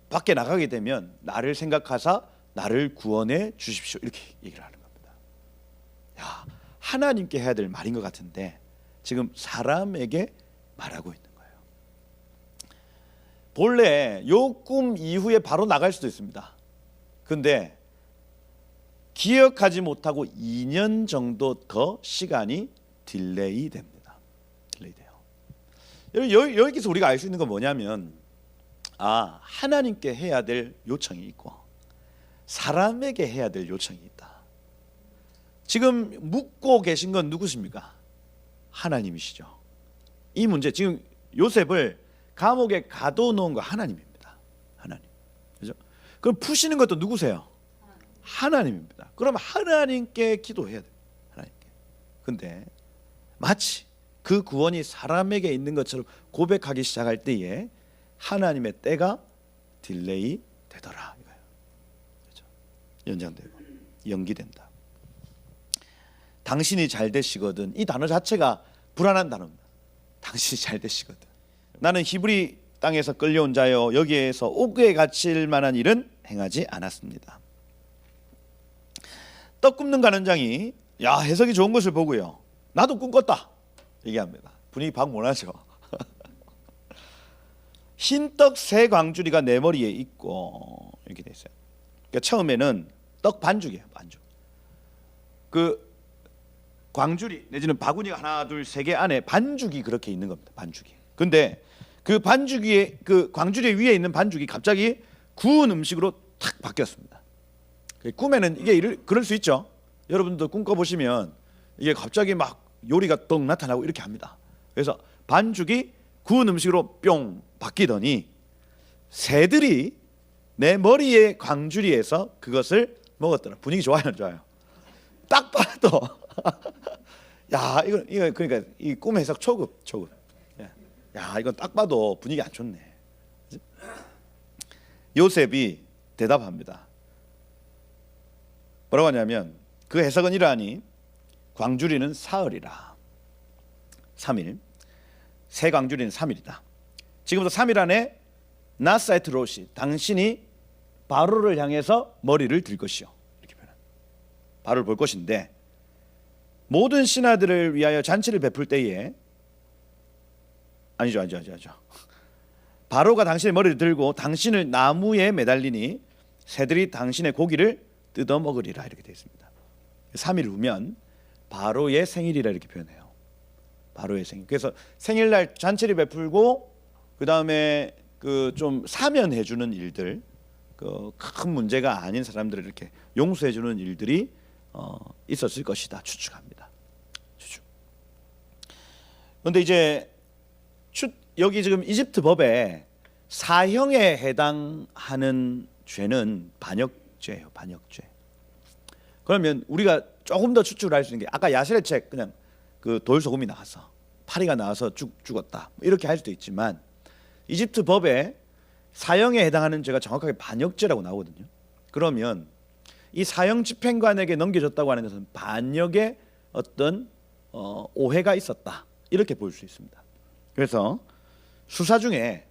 밖에 나가게 되면 나를 생각하사 나를 구원해 주십시오, 이렇게 얘기를 하는 겁니다. 야, 하나님께 해야 될 말인 것 같은데 지금 사람에게 말하고 있는 거예요. 본래 요 꿈 이후에 바로 나갈 수도 있습니다. 근데 기억하지 못하고 2년 정도 더 시간이 딜레이 됩니다. 딜레이 돼요. 여기서 우리가 알 수 있는 건 뭐냐면, 하나님께 해야 될 요청이 있고 사람에게 해야 될 요청이 있다. 지금 묻고 계신 건 누구십니까? 하나님이시죠. 이 문제, 지금 요셉을 감옥에 가둬놓은 거 하나님입니다. 하나님. 그죠? 그럼 푸시는 것도 누구세요? 하나님입니다. 그럼 하나님께 기도해야 돼요. 하나님께. 근데 마치 그 구원이 사람에게 있는 것처럼 고백하기 시작할 때에 하나님의 때가 딜레이 되더라 이거예요. 그렇죠? 연장되고 연기된다. 당신이 잘 되시거든, 이 단어 자체가 불안한 단어입니다. 당신이 잘 되시거든. 나는 히브리 땅에서 끌려온 자여 여기에서 옥에 갇힐 만한 일은 행하지 않았습니다. 떡 굽는 가는장이 해석이 좋은 것을 보고요, 나도 꿈 꿨다 얘기합니다. 분위기 박mon하죠. 흰떡 세 광주리가 내 머리에 있고 이렇게 돼 있어요. 그러니까 처음에는 떡 반죽이에요. 반죽. 그 광주리 내지는 바구니가 하나 둘 세 개 안에 반죽이 그렇게 있는 겁니다. 반죽이. 근데 그 반죽 위에, 그 광주리 위에 있는 반죽이 갑자기 구운 음식으로 탁 바뀌었습니다. 꿈에는 이게 그럴 수 있죠. 여러분도 꿈 꿔보시면 이게 갑자기 막 요리가 떡 나타나고 이렇게 합니다. 그래서 반죽이 구운 음식으로 뿅 바뀌더니 새들이 내 머리의 광주리에서 그것을 먹었더라. 분위기 좋아요, 안 좋아요? 딱 봐도 야, 이거 그러니까 이 꿈 해석 초급. 야, 이건 딱 봐도 분위기 안 좋네. 요셉이 대답합니다. 뭐라고 하냐면, 그 해석은 이러하니 광주리는 사흘이라. 3일. 새 광주리는 3일이다. 지금부터 3일 안에 나사이트 로시, 당신이 바로를 향해서 머리를 들 것이요, 이렇게 표현합니다. 바로를 볼 것인데, 모든 신하들을 위하여 잔치를 베풀 때에 아니죠. 바로가 당신의 머리를 들고 당신을 나무에 매달리니 새들이 당신의 고기를 뜯어 먹으리라, 이렇게 되어 있습니다. 3일 후면 바로의 생일이라 이렇게 표현해요. 바로의 생일. 그래서 생일날 잔치를 베풀고 그 다음에 그 좀 사면해 주는 일들, 그 큰 문제가 아닌 사람들을 이렇게 용서해 주는 일들이 있었을 것이다 추측합니다. 추측. 그런데 이제 여기 지금 이집트 법에 사형에 해당하는 죄는 반역죄예요. 반역죄. 그러면 우리가 조금 더 추측을 할 수 있는 게, 아까 야셀의 책 그냥 그 돌소금이 나와서 파리가 나와서 죽었다 이렇게 할 수도 있지만, 이집트 법에 사형에 해당하는 죄가 정확하게 반역죄라고 나오거든요. 그러면 이 사형 집행관에게 넘겨졌다고 하는 것은 반역의 어떤 오해가 있었다 이렇게 볼 수 있습니다. 그래서 수사 중에,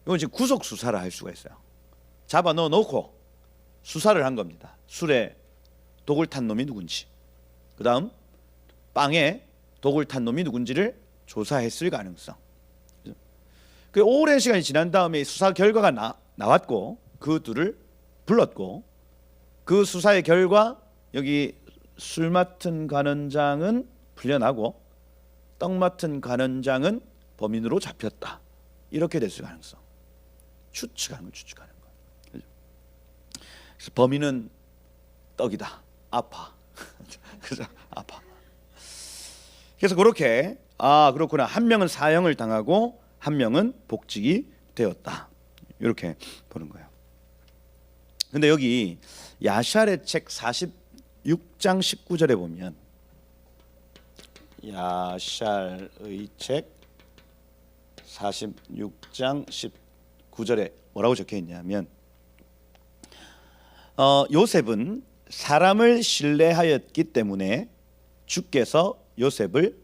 이건 지금 구속 수사를 할 수가 있어요. 잡아 넣어놓고 수사를 한 겁니다. 술에 독을 탄 놈이 누군지, 그 다음 빵에 독을 탄 놈이 누군지를 조사했을 가능성. 그 오랜 시간이 지난 다음에 수사 결과가 나왔고 그 둘을 불렀고, 그 수사의 결과 여기 술 맡은 관원장은 풀려나고 떡 맡은 관원장은 범인으로 잡혔다, 이렇게 됐을 가능성. 추측하는 거. 그래서 범인은 떡이다. 아파. 그죠? 아파. 그래서 그렇게, 그렇구나, 한 명은 사형을 당하고 한 명은 복직이 되었다, 이렇게 보는 거예요. 근데 여기 야샬의 책 46장 19절에 보면 야샬의 책 46장 19절에 뭐라고 적혀 있냐면 요셉은 사람을 신뢰하였기 때문에 주께서 요셉을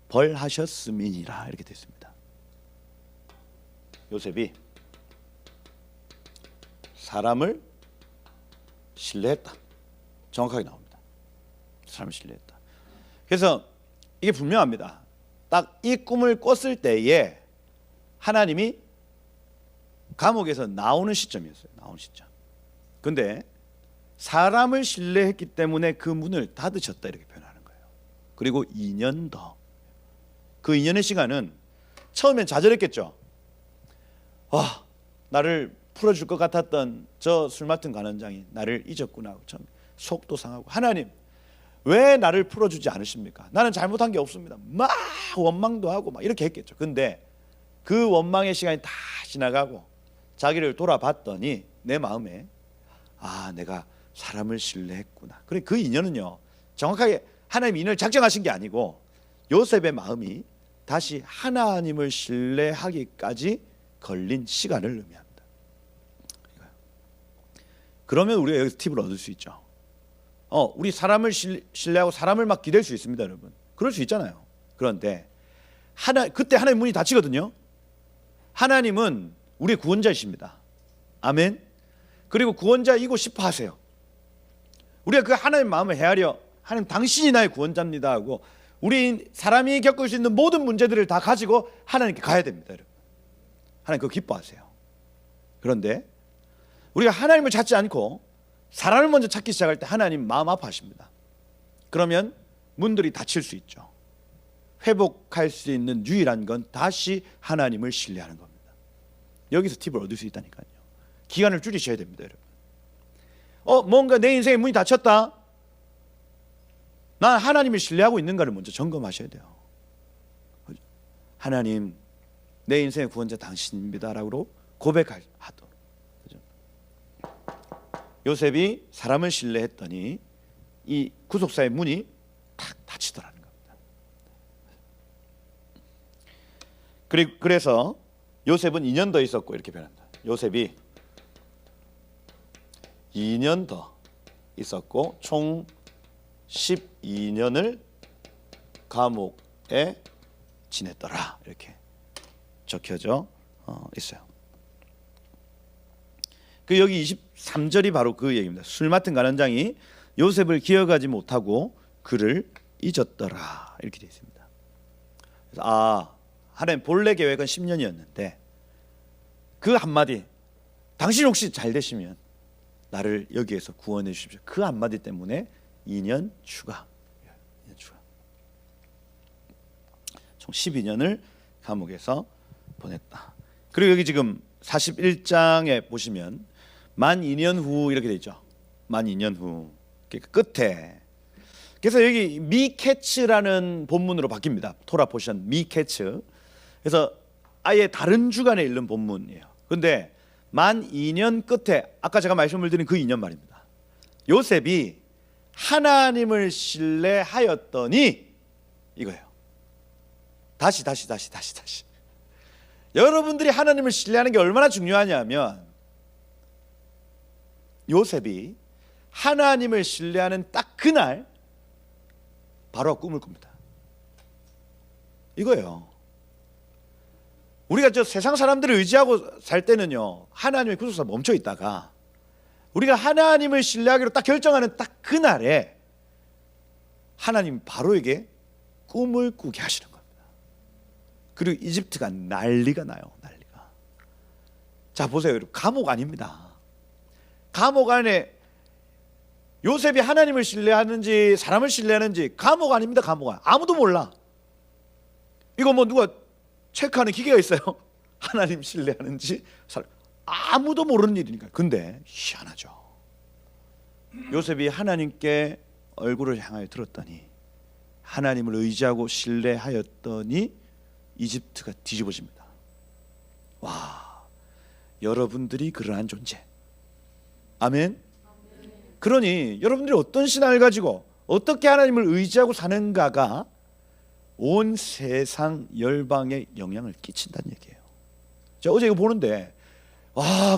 벌하셨음이니라 이렇게 되어 있습니다. 요셉이 사람을 신뢰했다. 정확하게 나옵니다. 사람을 신뢰했다. 그래서 이게 분명합니다. 딱 이 꿈을 꿨을 때에 하나님이 감옥에서 나오는 시점이었어요. 나오는 시점. 근데 사람을 신뢰했기 때문에 그 문을 닫으셨다 이렇게 표현하는 거예요. 그리고 2년 더. 그 2년의 시간은 처음엔 좌절했겠죠. 나를 풀어줄 것 같았던 저 술 맡은 간원장이 나를 잊었구나 하고 참 속도 상하고, 하나님 왜 나를 풀어주지 않으십니까? 나는 잘못한 게 없습니다. 막 원망도 하고 막 이렇게 했겠죠. 근데 그 원망의 시간이 다 지나가고 자기를 돌아봤더니 내 마음에 내가 사람을 신뢰했구나. 그래, 그 인연은요 정확하게 하나님이 인연을 작정하신 게 아니고 요셉의 마음이 다시 하나님을 신뢰하기까지 걸린 시간을 의미합니다. 그러면 우리가 여기서 팁을 얻을 수 있죠. 우리 사람을 신뢰하고 사람을 막 기댈 수 있습니다, 여러분. 그럴 수 있잖아요. 그런데 그때 하나님 문이 닫히거든요. 하나님은 우리의 구원자이십니다. 아멘. 그리고 구원자이고 싶어 하세요. 우리가 그 하나님 마음을 헤아려 하나님 당신이 나의 구원자입니다 하고 우리 사람이 겪을 수 있는 모든 문제들을 다 가지고 하나님께 가야 됩니다, 여러분. 하나님 그거 기뻐하세요. 그런데 우리가 하나님을 찾지 않고 사람을 먼저 찾기 시작할 때 하나님 마음 아파하십니다. 그러면 문들이 닫힐 수 있죠. 회복할 수 있는 유일한 건 다시 하나님을 신뢰하는 겁니다. 여기서 팁을 얻을 수 있다니까요. 기간을 줄이셔야 됩니다, 여러분. 뭔가 내 인생의 문이 닫혔다. 난 하나님을 신뢰하고 있는가를 먼저 점검하셔야 돼요. 하나님, 내 인생의 구원자 당신입니다라고 고백하도록. 요셉이 사람을 신뢰했더니 이 구속사의 문이 탁 닫히더라는 겁니다. 그래서 요셉은 2년 더 있었고 이렇게 변합니다. 요셉이 2년 더 있었고 총 12년을 감옥에 지냈더라 이렇게 적혀져 있어요. 여기 23절이 바로 그 얘기입니다. 술 맡은 간원장이 요셉을 기억하지 못하고 그를 잊었더라 이렇게 되어 있습니다. 그래서 하나님 본래 계획은 10년이었는데 그 한마디, 당신 혹시 잘 되시면 나를 여기에서 구원해 주십시오. 그 한마디 때문에 2년 추가. 총 12년을 감옥에서 보냈다. 그리고 여기 지금 41장에 보시면 만 2년 후 이렇게 돼 있죠. 만 2년 후. 끝에. 그래서 여기 미케츠라는 본문으로 바뀝니다. 토라 포션 미케츠. 그래서 아예 다른 주간에 읽는 본문이에요. 그런데 만 2년 끝에 아까 제가 말씀을 드린 그 2년 말입니다. 요셉이 하나님을 신뢰하였더니 이거예요. 다시. 여러분들이 하나님을 신뢰하는 게 얼마나 중요하냐면 요셉이 하나님을 신뢰하는 딱 그날 바로 꿈을 꿉니다. 이거예요. 우리가 저 세상 사람들을 의지하고 살 때는요 하나님의 구속사 멈춰 있다가 우리가 하나님을 신뢰하기로 딱 결정하는 딱 그날에 하나님 바로에게 꿈을 꾸게 하시는 겁니다. 그리고 이집트가 난리가 나요. 난리가. 자 보세요, 여러분. 감옥 아닙니다. 감옥 안에 요셉이 하나님을 신뢰하는지 사람을 신뢰하는지 감옥 아닙니다. 감옥 안. 아무도 몰라. 이거 뭐 누가 체크하는 기계가 있어요? 하나님 신뢰하는지 아무도 모르는 일이니까. 근데 희한하죠. 요셉이 하나님께 얼굴을 향하여 들었더니 하나님을 의지하고 신뢰하였더니 이집트가 뒤집어집니다. 와, 여러분들이 그러한 존재. 아멘. 그러니 여러분들이 어떤 신앙을 가지고 어떻게 하나님을 의지하고 사는가가 온 세상 열방에 영향을 끼친다는 얘기예요. 제가 어제 이거 보는데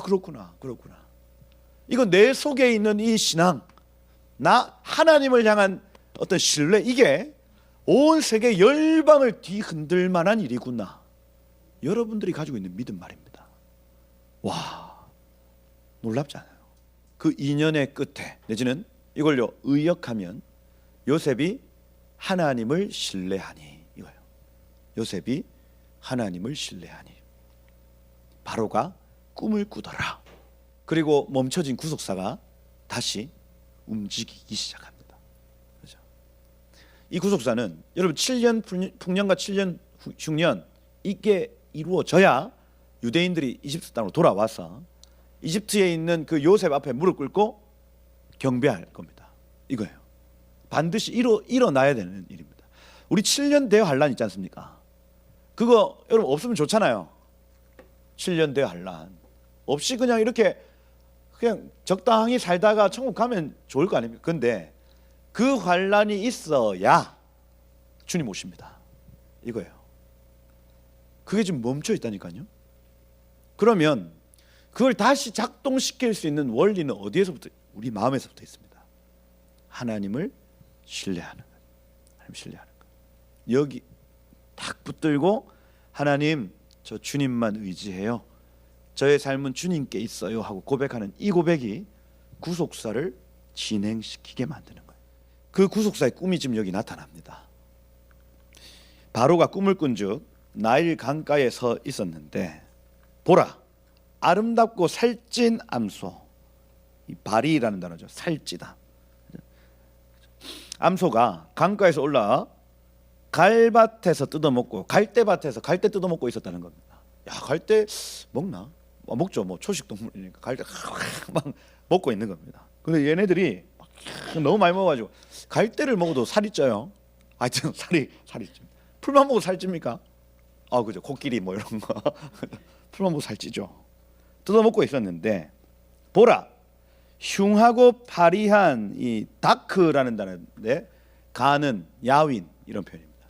그렇구나. 이거 내 속에 있는 이 신앙, 나 하나님을 향한 어떤 신뢰, 이게 온 세계 열방을 뒤흔들 만한 일이구나. 여러분들이 가지고 있는 믿음 말입니다. 와, 놀랍지 않아요? 그 인연의 끝에, 내지는 이걸로 의역하면 요셉이 하나님을 신뢰하니, 이거예요. 요셉이 하나님을 신뢰하니 바로가 꿈을 꾸더라. 그리고 멈춰진 구속사가 다시 움직이기 시작합니다. 그렇죠? 이 구속사는 여러분 7년 풍년과 7년 흉년, 이게 이루어져야 유대인들이 이집트 땅으로 돌아와서 이집트에 있는 그 요셉 앞에 무릎 꿇고 경배할 겁니다. 이거예요. 반드시 일어나야 되는 일입니다. 우리 7년 대환란 있지 않습니까? 그거 여러분 없으면 좋잖아요. 7년 대환란 없이 그냥 이렇게 그냥 적당히 살다가 천국 가면 좋을 거 아닙니까? 근데 그 환란이 있어야 주님 오십니다. 이거예요. 그게 지금 멈춰 있다니까요. 그러면 그걸 다시 작동시킬 수 있는 원리는 어디에서부터? 우리 마음에서부터 있습니다. 하나님을 신뢰하는 것. 하나님 신뢰하는 것. 여기 딱 붙들고 하나님, 저 주님만 의지해요. 저의 삶은 주님께 있어요 하고 고백하는 이 고백이 구속사를 진행시키게 만드는 거예요. 그 구속사의 꿈이 지금 여기 나타납니다. 바로가 꿈을 꾼즉 나일 강가에 서 있었는데 보라, 아름답고 살찐 암소, 이 바리라는 단어죠. 살찌다. 암소가 강가에서 올라와 갈밭에서 뜯어먹고, 갈대밭에서 갈대 뜯어먹고 있었다는 겁니다. 야, 갈대 먹나? 먹죠. 뭐 초식 동물이니까 갈대 막 먹고 있는 겁니다. 근데 얘네들이 너무 많이 먹어가지고 갈대를 먹어도 살이 쪄요. 하여튼 살이 쪄. 풀만 먹어도 살찝니까? 그죠. 코끼리 뭐 이런 거 풀만 먹고 살찌죠. 뜯어먹고 있었는데 보라, 흉하고 파리한 이 다크라는 단어인데 가는, 야윈 이런 표현입니다.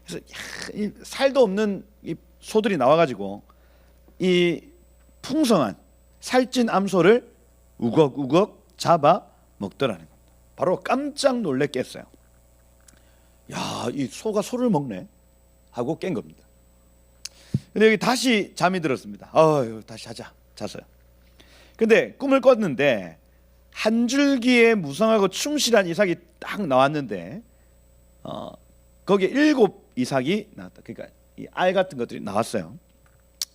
그래서 이 살도 없는 이 소들이 나와가지고 이 풍성한 살찐 암소를 우걱우걱 잡아 먹더라는 겁니다. 바로 깜짝 놀래 깼어요. 야, 이 소가 소를 먹네 하고 깬 겁니다. 근데 여기 다시 잠이 들었습니다. 다시 잤어요. 근데 꿈을 꿨는데 한 줄기에 무성하고 충실한 이삭이 딱 나왔는데 거기에 7 이삭이 나왔다. 그러니까 이 알 같은 것들이 나왔어요.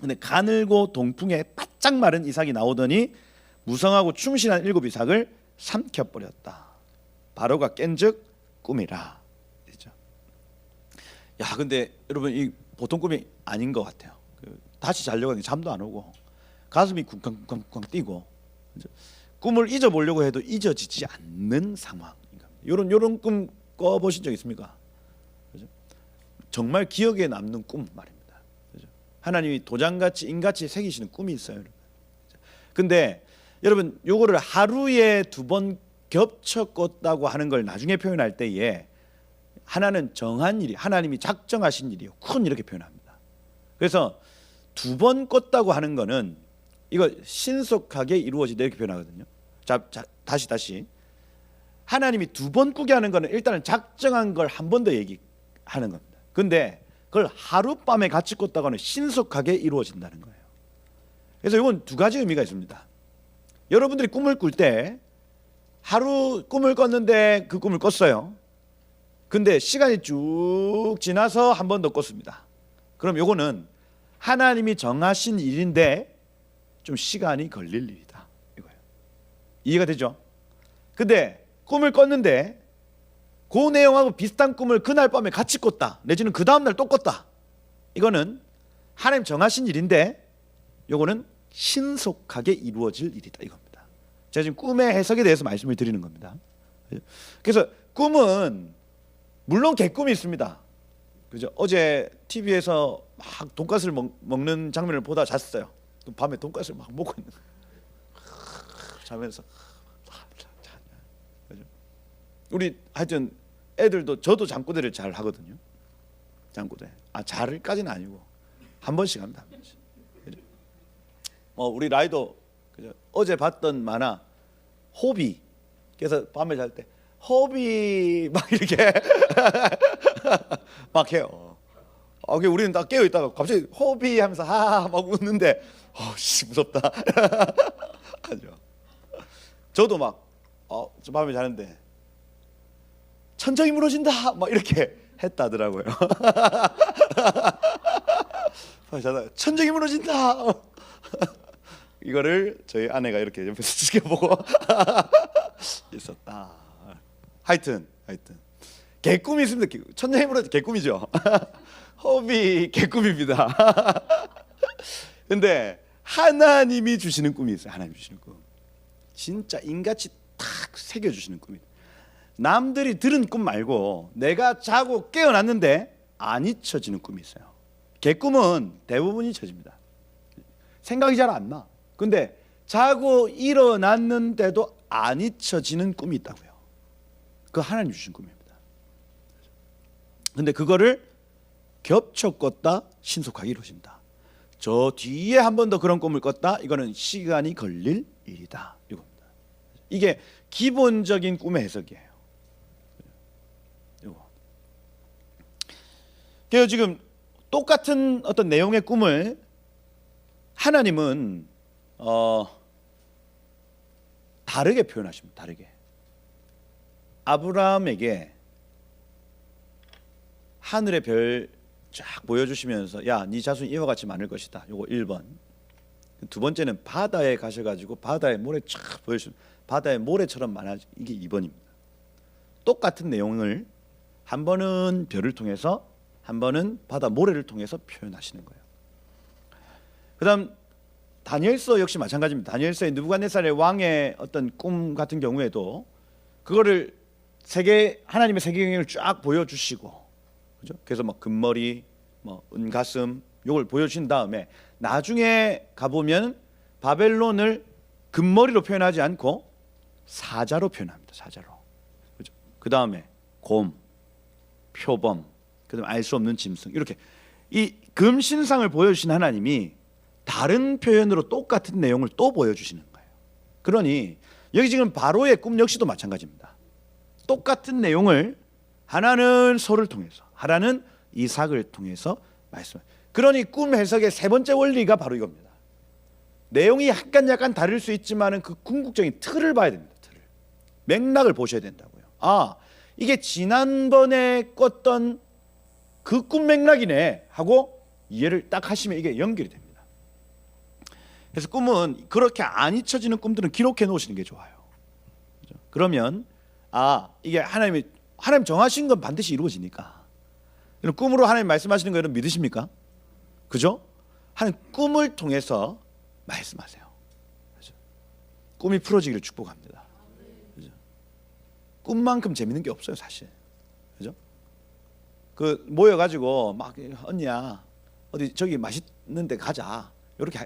근데 가늘고 동풍에 바짝 마른 이삭이 나오더니 무성하고 충실한 7 이삭을 삼켜버렸다. 바로가 깬즉 꿈이라. 그렇죠? 야, 근데 여러분 이 보통 꿈이 아닌 것 같아요. 다시 자려고 하니 잠도 안 오고 가슴이 쿵쾅쿵쾅 뛰고, 꿈을 잊어보려고 해도 잊어지지 않는 상황인가. 요런 꿈 꿔보신 적 있습니까? 그죠? 정말 기억에 남는 꿈 말입니다. 그죠? 하나님이 도장같이 인같이 새기시는 꿈이 있어요. 여러분. 근데 여러분 요거를 하루에 2번 겹쳐 꿨다고 하는 걸 나중에 표현할 때에 하나는 정한 일이, 하나님이 작정하신 일이요, 큰 이렇게 표현합니다. 그래서 2번 꿨다고 하는 거는 이거 신속하게 이루어지다 이렇게 표현하거든요. 자, 다시 하나님이 2번 꾸게 하는 거는 일단은 작정한 걸 한 번 더 얘기하는 겁니다. 근데 그걸 하룻밤에 같이 꿨다고 하는 신속하게 이루어진다는 거예요. 그래서 이건 2가지 의미가 있습니다. 여러분들이 꿈을 꿀 때 하루 꿈을 꿨는데 그 꿈을 꿨어요. 근데 시간이 쭉 지나서 한 번 더 꿨습니다. 그럼 요거는 하나님이 정하신 일인데 좀 시간이 걸릴 일이다 이거예요. 이해가 되죠? 근데 꿈을 꿨는데 그 내용하고 비슷한 꿈을 그날 밤에 같이 꿨다, 내지는 그 다음날 또 꿨다. 이거는 하나님 정하신 일인데 요거는 신속하게 이루어질 일이다 이겁니다. 제가 지금 꿈의 해석에 대해서 말씀을 드리는 겁니다. 그래서 꿈은 물론 개꿈이 있습니다. 그죠? 어제 TV에서 막 돈가스를 먹는 장면을 보다 잤어요. 밤에 돈가스를 막 먹고 있는 거예요. 자면서 그죠? 우리 하여튼 애들도, 저도 잠꼬대를 잘 하거든요. 잠꼬대. 잘까지는 아니고 한 번씩 합니다. 한 번씩. 우리 라이도 그죠? 어제 봤던 만화 호비. 그래서 밤에 잘 때 호비 막 이렇게 막 해요. 우리는 딱 깨어 있다가 갑자기 호비 하면서 하하 막 웃는데 씨 무섭다. 하죠. 저도 막 저 밤에 자는데 천장이 무너진다 막 이렇게 했다더라고요. 자다가 천장이 무너진다. 이거를 저희 아내가 이렇게 옆에서 지켜보고 있었다. 하여튼 개꿈이 있습니다. 천장이 무너진 개꿈이죠. 허비 개꿈입니다. 근데 하나님이 주시는 꿈이 있어요. 하나님 주시는 꿈. 진짜 인같이 탁 새겨주시는 꿈이에요. 남들이 들은 꿈 말고 내가 자고 깨어났는데 안 잊혀지는 꿈이 있어요. 개꿈은 대부분 잊혀집니다. 생각이 잘 안 나. 근데 자고 일어났는데도 안 잊혀지는 꿈이 있다고요. 그거 하나님 주신 꿈입니다. 근데 그거를 겹쳐 꿨다 신속하게 이루어진다. 저 뒤에 한 번 더 그런 꿈을 꿨다. 이거는 시간이 걸릴 일이다. 이겁니다. 이게 기본적인 꿈의 해석이에요. 그래서 지금 똑같은 어떤 내용의 꿈을 하나님은 다르게 표현하십니다. 다르게. 아브라함에게 하늘의 별 쫙 보여주시면서 야, 네 자손이 이와 같이 많을 것이다. 요거 1번. 두 번째는 바다에 가셔가지고 바다의 모래 쫙 보여주시면 바다의 모래처럼 많아. 이게 2번입니다. 똑같은 내용을 한 번은 별을 통해서 한 번은 바다 모래를 통해서 표현하시는 거예요. 그다음 다니엘서 역시 마찬가지입니다. 다니엘서의 느부갓네살의 왕의 어떤 꿈 같은 경우에도 그거를 하나님의 세계 경영을 쫙 보여주시고, 그죠? 그래서 뭐 금머리, 뭐 은가슴 요걸 보여주신 다음에 나중에 가보면 바벨론을 금머리로 표현하지 않고 사자로 표현합니다. 사자로. 그죠? 그 다음에 곰, 표범, 그다음에 알 수 없는 짐승, 이렇게 이 금신상을 보여주신 하나님이 다른 표현으로 똑같은 내용을 또 보여주시는 거예요. 그러니 여기 지금 바로의 꿈 역시도 마찬가지입니다. 똑같은 내용을 하나는 소를 통해서, 하나는 이삭을 통해서 말씀. 그러니 꿈 해석의 세 번째 원리가 바로 이겁니다. 내용이 약간 다를 수 있지만은 그 궁극적인 틀을 봐야 됩니다. 틀을. 맥락을 보셔야 된다고요. 이게 지난번에 꿨던 그 꿈 맥락이네 하고 이해를 딱 하시면 이게 연결이 됩니다. 그래서 꿈은 그렇게 안 잊혀지는 꿈들은 기록해 놓으시는 게 좋아요. 그죠? 그러면 이게 하나님 정하신 건 반드시 이루어지니까. 꿈으로 하나님 말씀하시는 거 여러분 믿으십니까? 그죠? 하나님 꿈을 통해서 말씀하세요. 그죠? 꿈이 풀어지기를 축복합니다. 그죠? 꿈만큼 재밌는 게 없어요, 사실. 그죠? 그 모여가지고 막 언니야 어디 저기 맛있는데 가자. 이렇게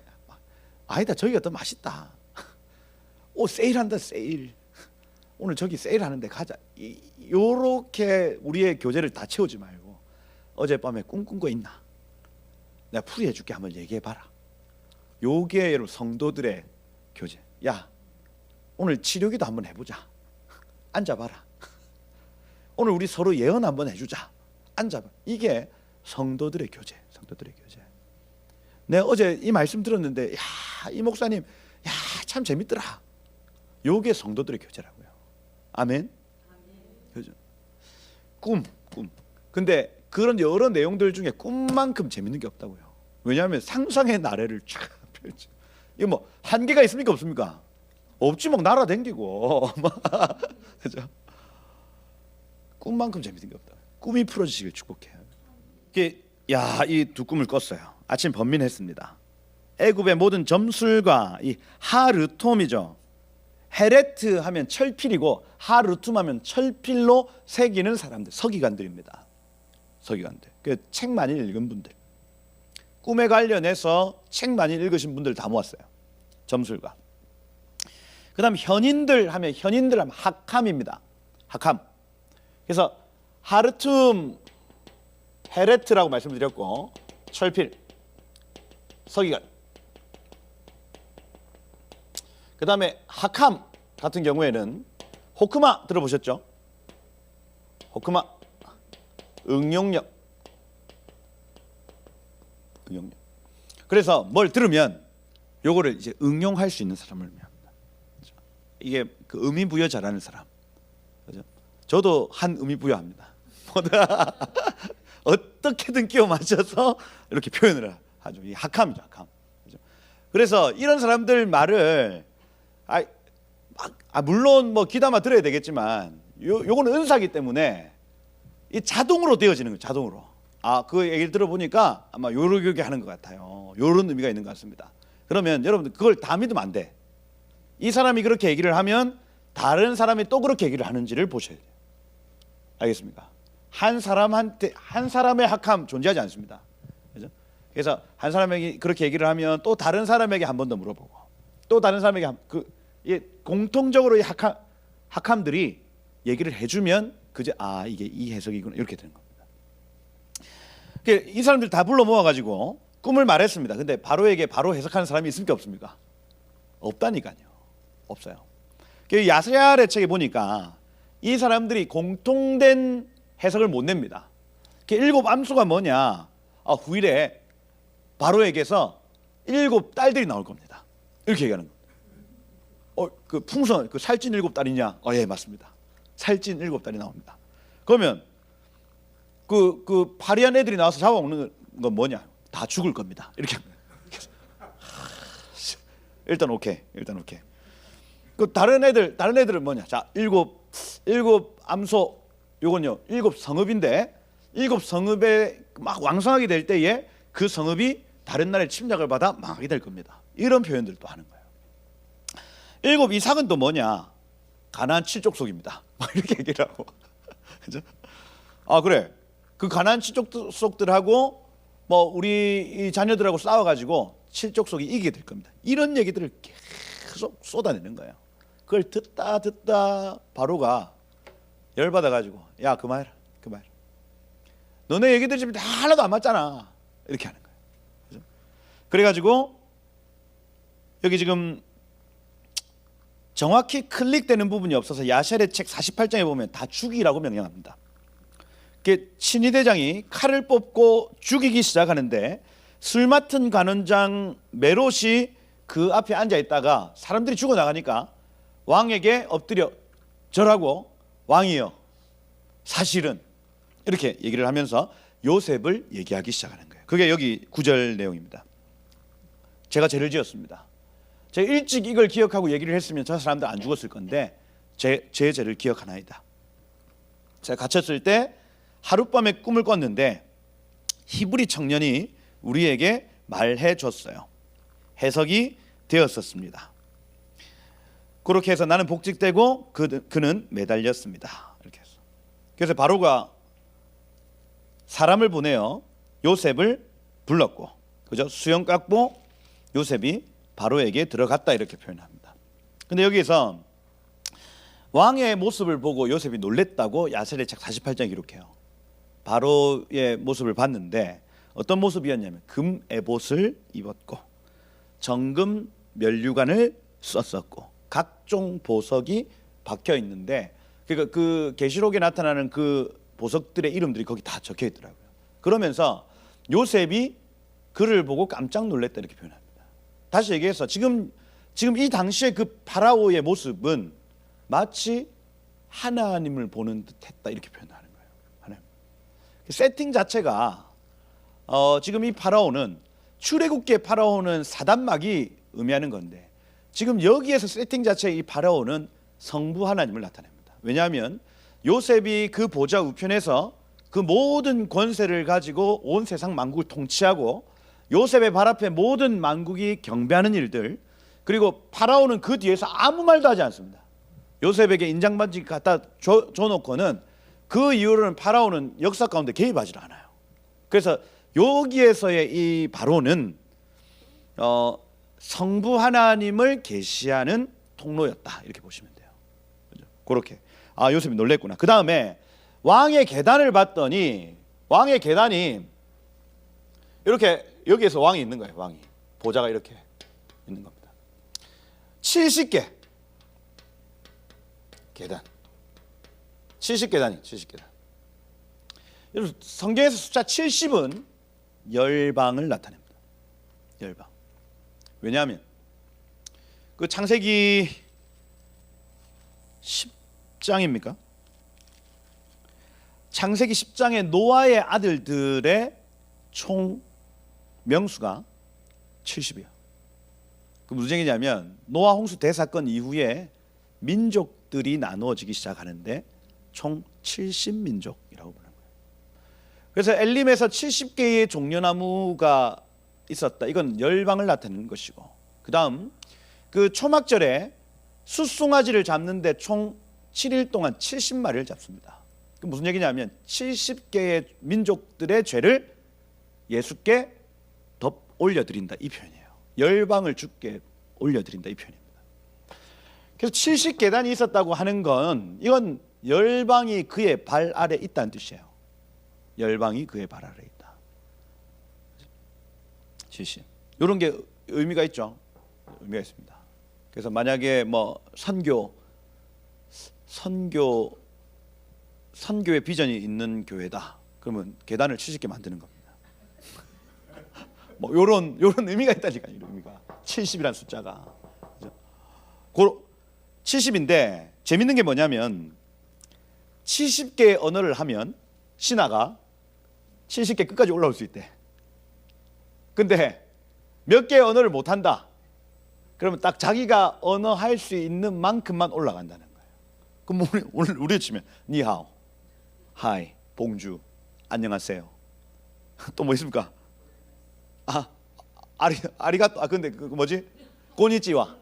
아니다, 저기가 더 맛있다. 세일한다, 세일. 오늘 저기 세일하는데 가자. 요렇게 우리의 교제를 다 채우지 말고 어젯밤에 꿈꾼 거 있나? 내가 풀이해 줄게. 한번 얘기해 봐라. 요게 여러분 성도들의 교제. 야, 오늘 치료기도 한번 해보자. 앉아봐라. 오늘 우리 서로 예언 한번 해주자. 앉아봐. 이게 성도들의 교제. 성도들의 교제. 내가 어제 이 말씀 들었는데 이 목사님 참 재밌더라. 요게 성도들의 교제라고요. 아멘. 교제. 꿈. 근데 그런 여러 내용들 중에 꿈만큼 재밌는 게 없다고요. 왜냐하면 상상의 나래를 쫙 펼쳐. 이거 뭐 한계가 있습니까, 없습니까? 없지. 막 날아다니고 그죠? 꿈만큼 재밌는 게 없다. 꿈이 풀어지시길 축복해요. 이 두 꿈을 꿨어요. 아침 번민했습니다. 애굽의 모든 점술과 이 하르톰이죠. 헤레트 하면 철필이고 하르툼 하면 철필로 새기는 사람들, 서기관들입니다. 서기관들. 책 많이 읽은 분들, 꿈에 관련해서 책 많이 읽으신 분들 다 모았어요. 점술가. 그다음 현인들 하면 학함입니다. 학함. 그래서 하르툼 페레트라고 말씀드렸고, 철필, 서기관. 그 다음에 하캄 같은 경우에는 호크마 들어보셨죠? 호크마, 응용력. 그래서 뭘 들으면 요거를 이제 응용할 수 있는 사람을 의미합니다. 이게 그 의미 부여 잘하는 사람. 그죠? 저도 한 의미 부여합니다. 어떻게든 끼워 맞춰서 이렇게 표현을 하죠. 이 하캄이죠, 하캄. 그죠? 그래서 이런 사람들 말을 물론 뭐 귀담아 들어야 되겠지만 요거는 은사기 때문에 이 자동으로 되어지는 거예요. 자동으로. 그 얘기를 들어보니까 아마 요렇게 하는 것 같아요. 요런 의미가 있는 것 같습니다. 그러면 여러분들 그걸 다 믿으면 안 돼. 이 사람이 그렇게 얘기를 하면 다른 사람이 또 그렇게 얘기를 하는지를 보셔야 돼요. 알겠습니까? 한 사람의 하캄 존재하지 않습니다. 그죠? 그래서 한 사람에게 그렇게 얘기를 하면 또 다른 사람에게 한 번 더 물어보고, 또 다른 사람에게 공통적으로 이 하캄들이 얘기를 해주면 그제 이게 이 해석이구나 이렇게 되는 겁니다. 이 사람들 다 불러 모아가지고 꿈을 말했습니다. 근데 바로에게 바로 해석하는 사람이 있습니까 없습니까? 없다니까요. 없어요. 야스랴의 책에 보니까 이 사람들이 공통된 해석을 못 냅니다. 7 암소가 뭐냐? 후일에 바로에게서 7 딸들이 나올 겁니다. 이렇게 얘기하는 겁니다. 그 풍선, 그 살찐 7 딸이냐? 예, 맞습니다. 살찐 7 딸이 나옵니다. 그러면 그 파리한 애들이 나와서 잡아먹는 건 뭐냐? 다 죽을 겁니다. 이렇게 합니다. 일단 오케이. 그 다른 애들은 뭐냐? 자, 7 암소, 요건요 7 성읍인데 7 성읍에 막 왕성하게 될 때에 그 성읍이 다른 나라의 침략을 받아 망하게 될 겁니다. 이런 표현들도 하는 거예요. 7 이삭은 또 뭐냐? 가나안 7족속입니다. 이렇게 얘기를 하고, 그죠? 그래. 그 가나안 7족속들하고 뭐 우리 이 자녀들하고 싸워가지고 7족속이 이기게 될 겁니다. 이런 얘기들을 계속 쏟아내는 거예요. 그걸 듣다 바로가 열받아가지고 야 그만해라. 너네 얘기들이 지금 다 하나도 안 맞잖아. 이렇게 하는 거예요. 그죠? 그래가지고 여기 지금 정확히 클릭되는 부분이 없어서 야샬의 책 48장에 보면 다 죽이라고 명령합니다. 친위대장이 칼을 뽑고 죽이기 시작하는데 술 맡은 간원장 메롯이 그 앞에 앉아 있다가 사람들이 죽어나가니까 왕에게 엎드려 절하고 왕이여 사실은 이렇게 얘기를 하면서 요셉을 얘기하기 시작하는 거예요. 그게 여기 9절 내용입니다. 제가 죄를 지었습니다. 제가 일찍 이걸 기억하고 얘기를 했으면 저 사람들 안 죽었을 건데 제 죄를 기억하나이다. 제가 갇혔을 때 하룻밤에 꿈을 꿨는데 히브리 청년이 우리에게 말해 줬어요. 해석이 되었었습니다. 그렇게 해서 나는 복직되고 그는 매달렸습니다. 이렇게 해서 그래서 바로가 사람을 보내어 요셉을 불렀고, 그죠? 수염 깎고 요셉이 바로에게 들어갔다 이렇게 표현합니다. 근데 여기에서 왕의 모습을 보고 요셉이 놀랬다고 야셀의 책 48장 기록해요. 바로의 모습을 봤는데 어떤 모습이었냐면 금 에봇을 입었고 정금 면류관을 썼었고 각종 보석이 박혀 있는데 그 계시록에 나타나는 그 보석들의 이름들이 거기 다 적혀 있더라고요. 그러면서 요셉이 그를 보고 깜짝 놀랐다 이렇게 표현합니다. 다시 얘기해서 지금 이 당시에 그 파라오의 모습은 마치 하나님을 보는 듯했다 이렇게 표현하는 거예요. 하나님. 세팅 자체가 지금 이 파라오는 출애굽기의 파라오는 사단막이 의미하는 건데 지금 여기에서 세팅 자체의 이 파라오는 성부 하나님을 나타냅니다. 왜냐하면 요셉이 그 보좌 우편에서 그 모든 권세를 가지고 온 세상 만국을 통치하고 요셉의 발 앞에 모든 만국이 경배하는 일들, 그리고 파라오는 그 뒤에서 아무 말도 하지 않습니다. 요셉에게 인장반지 갖다 줘놓고는 그 이후로는 파라오는 역사 가운데 개입하지 않아요. 그래서 여기에서의 이 바로는 성부 하나님을 계시하는 통로였다 이렇게 보시면 돼요. 그렇죠? 그렇게 요셉이 놀랬구나. 그 다음에 왕의 계단을 봤더니 왕의 계단이 이렇게 여기에서 왕이 있는 거예요. 왕이 보좌가 이렇게 있는 겁니다. 70개 계단, 70계단이 70계단. 여러분 성경에서 숫자 70은 열방을 나타냅니다. 열방. 왜냐하면 그 창세기 10장입니까? 창세기 10장의 노아의 아들들의 총 명수가 70이에요. 그 무슨 얘기냐면 노아 홍수 대사건 이후에 민족들이 나누어지기 시작하는데 총 70민족이라고 보는 거예요. 그래서 엘림에서 70개의 종려나무가 있었다. 이건 열방을 나타내는 것이고, 그 다음 그 초막절에 숫송아지를 잡는데 총 7일 동안 70마리를 잡습니다. 그 무슨 얘기냐면 70개의 민족들의 죄를 예수께 덮 올려드린다, 이 표현이에요. 열방을 주께 올려드린다, 이 표현입니다. 그래서 70계단이 있었다고 하는 건 이건 열방이 그의 발 아래 있다는 뜻이에요. 열방이 그의 발 아래 있다. 70. 이런 게 의미가 있죠. 의미가 있습니다. 그래서 만약에 뭐 선교의 비전이 있는 교회다, 그러면 계단을 70개 만드는 겁니다. 뭐 요런 의미가 있다니까요. 이런 의미가 70이라는 숫자가 70인데 재밌는 게 뭐냐면 70개의 언어를 하면 신하가 70개 끝까지 올라올 수 있대. 근데 몇 개의 언어를 못 한다, 그러면 딱 자기가 언어 할 수 있는 만큼만 올라간다는 거예요. 그럼 우리 치면 니하오, 하이, 봉주, 안녕하세요. 또 뭐 있습니까? 아리가또. 근데 그 뭐지? 고니치와.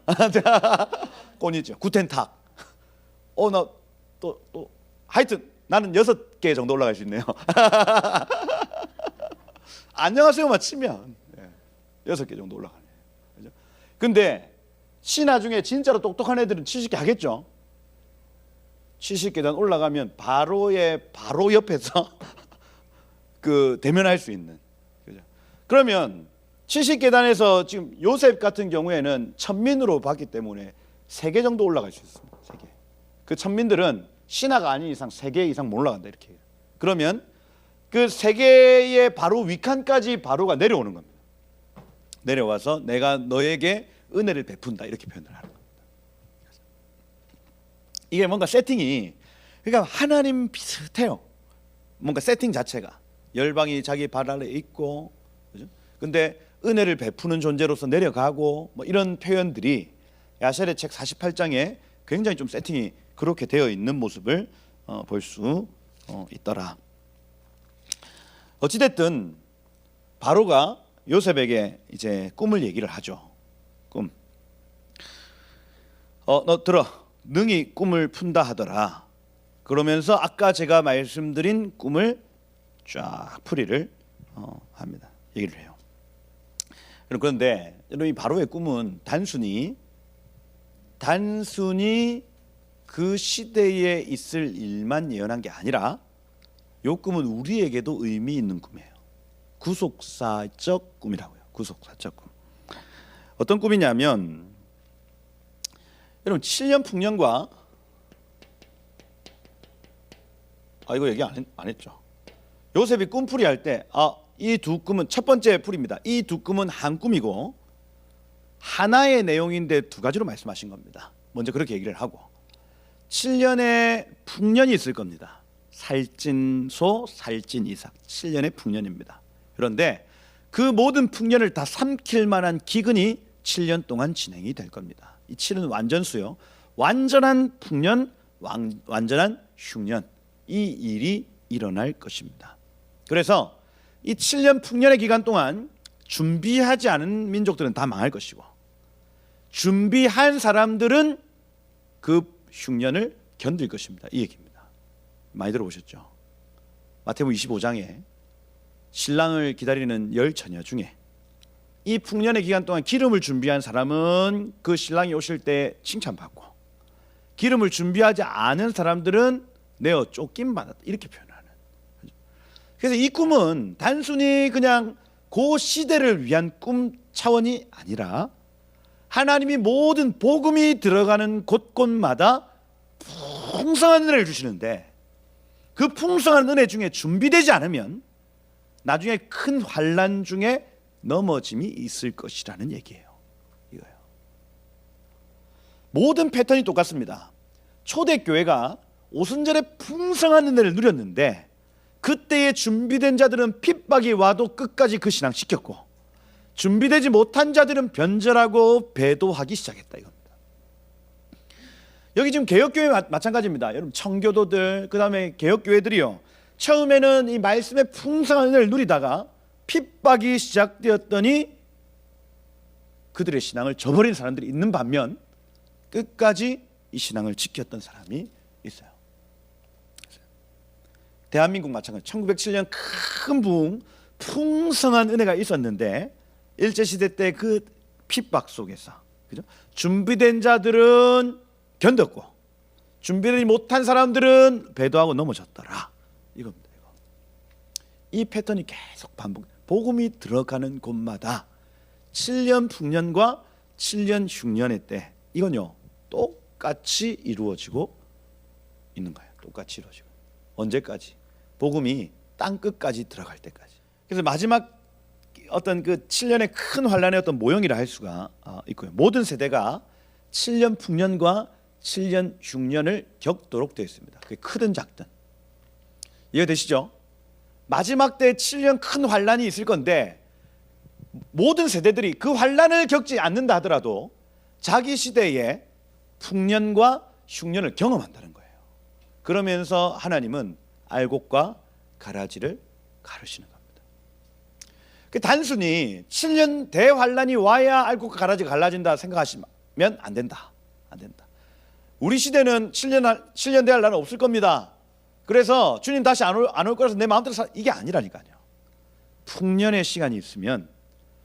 고니치와. 구텐탁. 나 또 하여튼 나는 6개 정도 올라갈 수 있네요. 안녕하세요만 치면 6개 정도 올라가네요. 그죠? 근데 신하 중에 진짜로 똑똑한 애들은 70개 하겠죠. 70계단 올라가면 바로의 바로 옆에서 그 대면할 수 있는. 그죠? 그러면 70계단에서 지금 요셉 같은 경우에는 천민으로 봤기 때문에 3개 정도 올라갈 수 있습니다. 3개. 그 천민들은 신하가 아닌 이상 3개 이상 못 올라간다, 이렇게 해요. 그러면 그 3개의 바로 위칸까지 바로가 내려오는 겁니다. 내려와서 내가 너에게 은혜를 베푼다, 이렇게 표현을 하는 겁니다. 이게 뭔가 세팅이, 그러니까 하나님 비슷해요. 뭔가 세팅 자체가 열방이 자기 발 아래 있고, 그죠? 근데 은혜를 베푸는 존재로서 내려가고, 뭐 이런 표현들이 야셀의 책 48장에 굉장히 좀 세팅이 그렇게 되어 있는 모습을 볼 수 있더라. 어찌됐든 바로가 요셉에게 이제 꿈을 얘기를 하죠. 꿈. 너 들어, 능히 꿈을 푼다 하더라. 그러면서 아까 제가 말씀드린 꿈을 쫙 풀이를 합니다. 얘기를 해요. 그런데 이 바로의 꿈은 단순히 그 시대에 있을 일만 예언한 게 아니라 이 꿈은 우리에게도 의미 있는 꿈이에요. 구속사적 꿈이라고요. 구속사적 꿈. 어떤 꿈이냐면, 여러분 7년 풍년과 이거 얘기 안 했죠. 요셉이 꿈풀이 할 때 이 두 꿈은 첫 번째 풀입니다. 이 두 꿈은 한 꿈이고 하나의 내용인데 두 가지로 말씀하신 겁니다. 먼저 그렇게 얘기를 하고 7년의 풍년이 있을 겁니다. 살찐소, 살찐이삭, 7년의 풍년입니다. 그런데 그 모든 풍년을 다 삼킬 만한 기근이 7년 동안 진행이 될 겁니다. 이 7은 완전수요. 완전한 풍년, 완전한 흉년, 이 일이 일어날 것입니다. 그래서 이 7년 풍년의 기간 동안 준비하지 않은 민족들은 다 망할 것이고, 준비한 사람들은 그 흉년을 견딜 것입니다. 이 얘기입니다. 많이 들어보셨죠? 마태복음 25장에 신랑을 기다리는 10처녀 중에 이 풍년의 기간 동안 기름을 준비한 사람은 그 신랑이 오실 때 칭찬받고, 기름을 준비하지 않은 사람들은 내어 쫓김 받았다, 이렇게 표현하는. 그래서 이 꿈은 단순히 그냥 그 시대를 위한 꿈 차원이 아니라 하나님이 모든 복음이 들어가는 곳곳마다 풍성한 은혜를 주시는데 그 풍성한 은혜 중에 준비되지 않으면 나중에 큰 환난 중에 넘어짐이 있을 것이라는 얘기예요. 이거예요. 모든 패턴이 똑같습니다. 초대교회가 오순절에 풍성한 은혜를 누렸는데 그때에 준비된 자들은 핍박이 와도 끝까지 그 신앙 지켰고 준비되지 못한 자들은 변절하고 배도하기 시작했다 이겁니다. 여기 지금 개혁교회 마찬가지입니다. 여러분 청교도들 그다음에 개혁교회들이요, 처음에는 이 말씀의 풍성한 은혜를 누리다가 핍박이 시작되었더니 그들의 신앙을 저버린 사람들이 있는 반면 끝까지 이 신앙을 지켰던 사람이 있어요. 대한민국 마찬가지 1907년 큰 부흥 풍성한 은혜가 있었는데 일제시대 때 그 핍박 속에서 그죠? 준비된 자들은 견뎠고 준비되지 못한 사람들은 배도하고 넘어졌더라 이겁니다. 이 패턴이 계속 반복. 복음이 들어가는 곳마다 7년 풍년과 7년 흉년의 때 이건요 똑같이 이루어지고 있는 거예요. 똑같이 이루어지고. 언제까지? 복음이 땅 끝까지 들어갈 때까지. 그래서 마지막 어떤 그 7년의 큰 환란의 어떤 모형이라 할 수가 있고요. 모든 세대가 7년 풍년과 7년 흉년을 겪도록 되어 있습니다. 그게 크든 작든. 이해되시죠? 마지막 때 7년 큰 환란이 있을 건데 모든 세대들이 그 환란을 겪지 않는다 하더라도 자기 시대에 풍년과 흉년을 경험한다는 거예요. 그러면서 하나님은 알곡과 가라지를 가르시는 겁니다. 단순히 7년 대환란이 와야 알곡과 가라지가 갈라진다 생각하시면 안 된다. 안 된다. 우리 시대는 7년 대환란은 없을 겁니다. 그래서 주님 다시 안 올 거라서 내 마음대로 이게 아니라니까요. 풍년의 시간이 있으면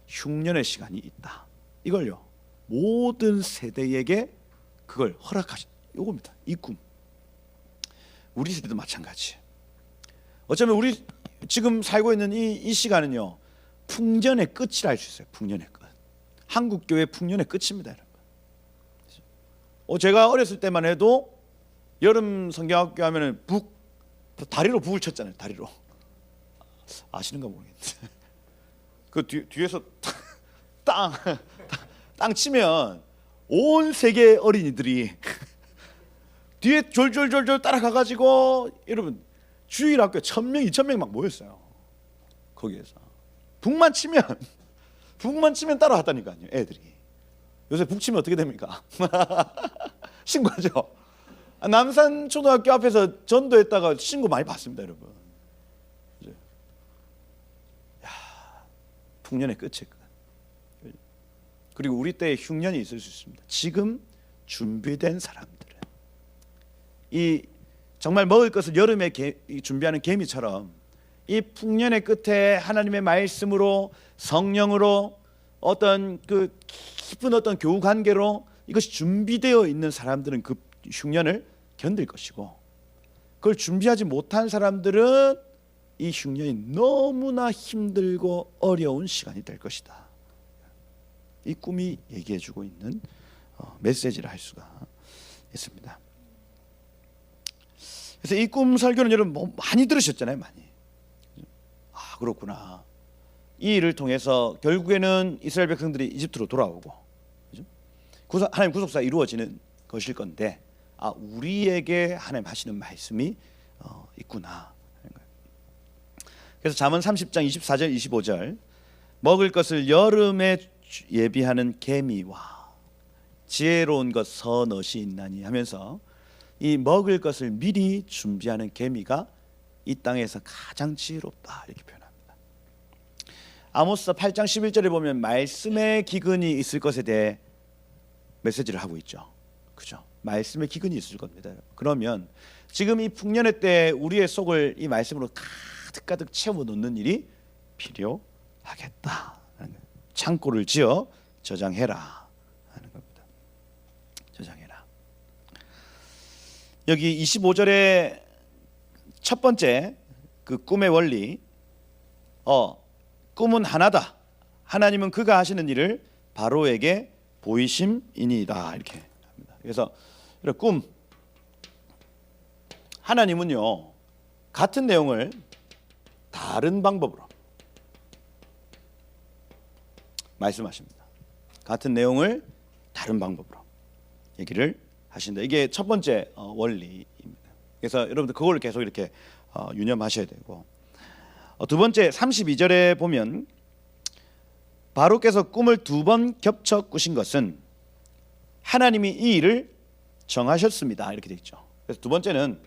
흉년의 시간이 있다. 이걸요 모든 세대에게 그걸 허락하신 요겁니다. 이 꿈. 우리 세대도 마찬가지. 어쩌면 우리 지금 살고 있는 이 시간은요 풍년의 끝이라 할 수 있어요. 풍년의 끝. 한국교회 풍년의 끝입니다, 여러분. 제가 어렸을 때만 해도 여름 성경학교 하면은 다리로 북을 쳤잖아요. 다리로. 아시는가 모르겠는데. 그 뒤에서 땅 치면 온 세계 어린이들이 뒤에 졸졸졸졸 따라가가지고 여러분 주일 학교 1000명, 2000명 막 모였어요. 거기에서 북만 치면 따라왔다니까요. 애들이. 요새 북 치면 어떻게 됩니까? 신고하죠. 남산 초등학교 앞에서 전도했다가 신고 많이 받습니다, 여러분. 야, 풍년의 끝의 끝. 그리고 우리 때에 흉년이 있을 수 있습니다. 지금 준비된 사람들은 이 정말 먹을 것을 여름에 준비하는 개미처럼 이 풍년의 끝에 하나님의 말씀으로 성령으로 어떤 그 깊은 어떤 교우 관계로 이것이 준비되어 있는 사람들은 그 흉년을 견딜 것이고 그걸 준비하지 못한 사람들은 이 흉년이 너무나 힘들고 어려운 시간이 될 것이다. 이 꿈이 얘기해주고 있는 메시지를 할 수가 있습니다. 그래서 이 꿈 설교는 여러분 많이 들으셨잖아요. 많이. 그렇구나. 이 일을 통해서 결국에는 이스라엘 백성들이 이집트로 돌아오고 그죠? 하나님 구속사가 이루어지는 것일 건데 우리에게 하나님 하시는 말씀이 있구나. 그래서 잠언 30장 24절 25절 먹을 것을 여름에 예비하는 개미와 지혜로운 것 서넛이 있나니 하면서 이 먹을 것을 미리 준비하는 개미가 이 땅에서 가장 지혜롭다 이렇게 표현합니다. 아모스 8장 11절에 보면 말씀의 기근이 있을 것에 대해 메시지를 하고 있죠. 그죠? 말씀의 기근이 있을 겁니다. 그러면 지금 이 풍년의 때 우리의 속을 이 말씀으로 가득 채워 놓는 일이 필요하겠다. 창고를 지어 저장해라 하는 겁니다. 저장해라. 여기 25절에 첫 번째 그 꿈의 원리 꿈은 하나다. 하나님은 그가 하시는 일을 바로에게 보이심이니이다. 이렇게 합니다. 그래서 이런 꿈, 하나님은요 같은 내용을 다른 방법으로 말씀하십니다. 같은 내용을 다른 방법으로 얘기를 하신다. 이게 첫 번째 원리입니다. 그래서 여러분들 그걸 계속 이렇게 유념하셔야 되고, 두 번째 32절에 보면 바로께서 꿈을 2번 겹쳐 꾸신 것은 하나님이 이 일을 정하셨습니다. 이렇게 되어 있죠. 그래서 두 번째는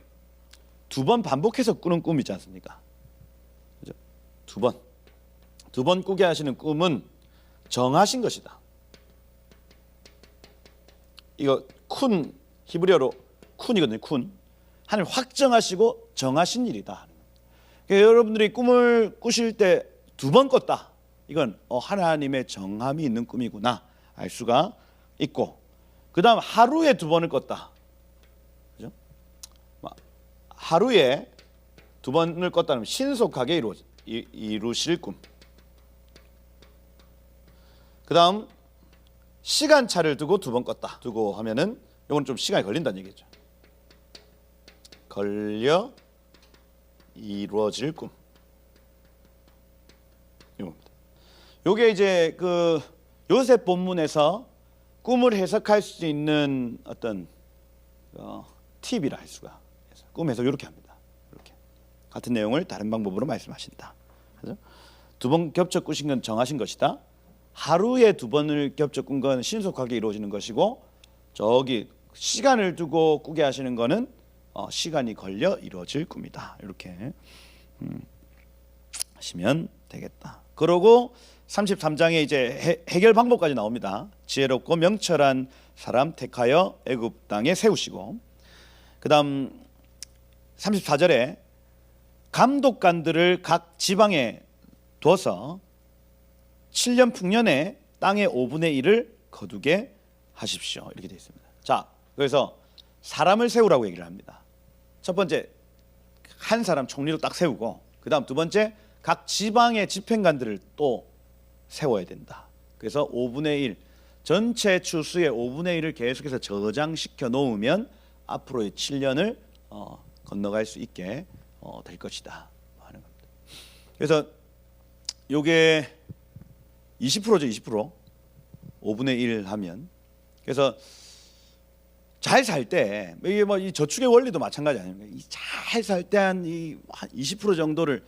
2번 반복해서 꾸는 꿈이지 않습니까? 그죠? 두 번 꾸게 하시는 꿈은 정하신 것이다. 이거 쿤, 히브리어로 쿤이거든요. 쿤. 하나님 확정하시고 정하신 일이다. 그러니까 여러분들이 꿈을 꾸실 때 2번 꿨다. 이건 하나님의 정함이 있는 꿈이구나 알 수가 있고, 그 다음 하루에 2번을 꿨다. 그죠? 하루에 2번을 꿨다면 신속하게 이루실 꿈. 그 다음 시간차를 두고 2번 껐다. 두고 하면은 이건 좀 시간이 걸린다는 얘기죠. 걸려 이루어질 꿈. 이겁니다. 요게 이제 그 요셉 본문에서 꿈을 해석할 수 있는 어떤 팁이라 할 수가 있어요. 꿈 해석 이렇게 합니다. 이렇게 같은 내용을 다른 방법으로 말씀하신다. 그죠? 2번 겹쳐 꾸신 건 정하신 것이다. 하루에 2번을 겹쳐 꾼 건 신속하게 이루어지는 것이고, 저기 시간을 두고 꾸게 하시는 거는 시간이 걸려 이루어질 꿈이다. 이렇게 하시면 되겠다. 그러고 33장에 이제 해결 방법까지 나옵니다. 지혜롭고 명철한 사람 택하여 애굽 땅에 세우시고, 그다음 34절에 감독관들을 각 지방에 둬서 7년 풍년에 땅의 5분의 1을 거두게 하십시오. 이렇게 되어 있습니다. 자, 그래서 사람을 세우라고 얘기를 합니다. 첫 번째 한 사람 총리로 딱 세우고, 그 다음 두 번째 각 지방의 집행관들을 또 세워야 된다. 그래서 5분의 1 전체 추수의 5분의 1을 계속해서 저장시켜 놓으면 앞으로의 7년을 건너갈 수 있게 될 것이다 하는 겁니다. 그래서 요게 20%죠. 20% 5분의 1 하면, 그래서 잘 살 때 이게 뭐 이 저축의 원리도 마찬가지 아닙니까? 잘 살 때 한 20% 정도를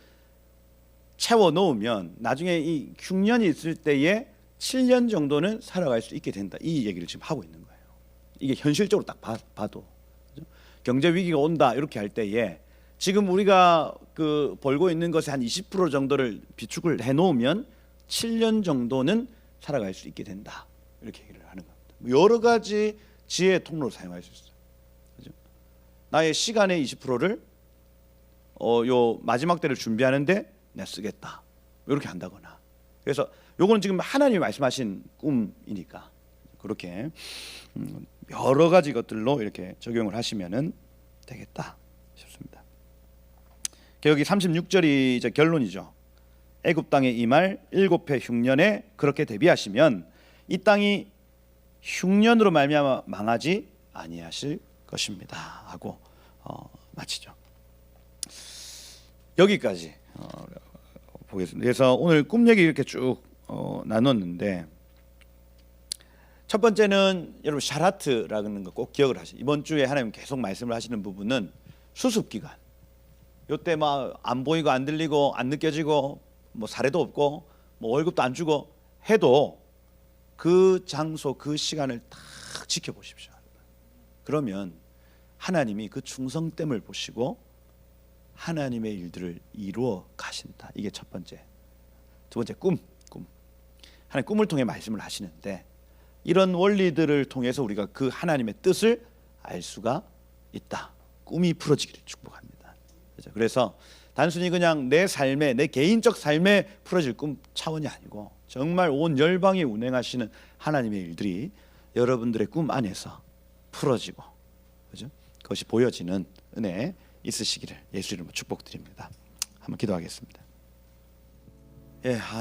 채워 놓으면 나중에 이 흉년이 있을 때에 7년 정도는 살아갈 수 있게 된다. 이 얘기를 지금 하고 있는 거예요. 이게 현실적으로 딱 봐도 그죠? 경제 위기가 온다 이렇게 할 때에 지금 우리가 그 벌고 있는 것의 한 20% 정도를 비축을 해 놓으면 7년 정도는 살아갈 수 있게 된다. 이렇게 얘기를 하는 겁니다. 여러 가지 지혜의 통로로 사용할 수 있어요. 그죠? 나의 시간의 20%를 요 마지막 때를 준비하는데 내가 쓰겠다. 이렇게 한다거나. 그래서 요거는 지금 하나님이 말씀하신 꿈이니까 그렇게 여러 가지 것들로 이렇게 적용을 하시면은 되겠다 싶습니다. 여기 36절이 이제 결론이죠. 애굽 땅에 임할 7해 흉년에 그렇게 대비하시면 이 땅이 흉년으로 말미암아 망하지 아니하실 것입니다 하고 마치죠. 여기까지 보겠습니다. 그래서 오늘 꿈 얘기 이렇게 쭉 나눴는데, 첫 번째는 여러분 샤라트라는 거 꼭 기억을 하시죠. 이번 주에 하나님 계속 말씀을 하시는 부분은 수습 기간. 요때 막 안 보이고 안 들리고 안 느껴지고 뭐 사례도 없고 뭐 월급도 안 주고 해도 그 장소 그 시간을 딱 지켜보십시오. 그러면 하나님이 그 충성됨을 보시고 하나님의 일들을 이루어 가신다. 이게 첫 번째. 두 번째 꿈. 하나님 꿈을 통해 말씀을 하시는데, 이런 원리들을 통해서 우리가 그 하나님의 뜻을 알 수가 있다. 꿈이 풀어지기를 축복합니다. 그래서 단순히 그냥 내 삶에, 내 개인적 삶에 풀어질 꿈 차원이 아니고 정말 온 열방에 운행하시는 하나님의 일들이 여러분들의 꿈 안에서 풀어지고, 그죠? 그것이 보여지는 은혜 있으시기를 예수 이름으로 축복드립니다. 한번 기도하겠습니다.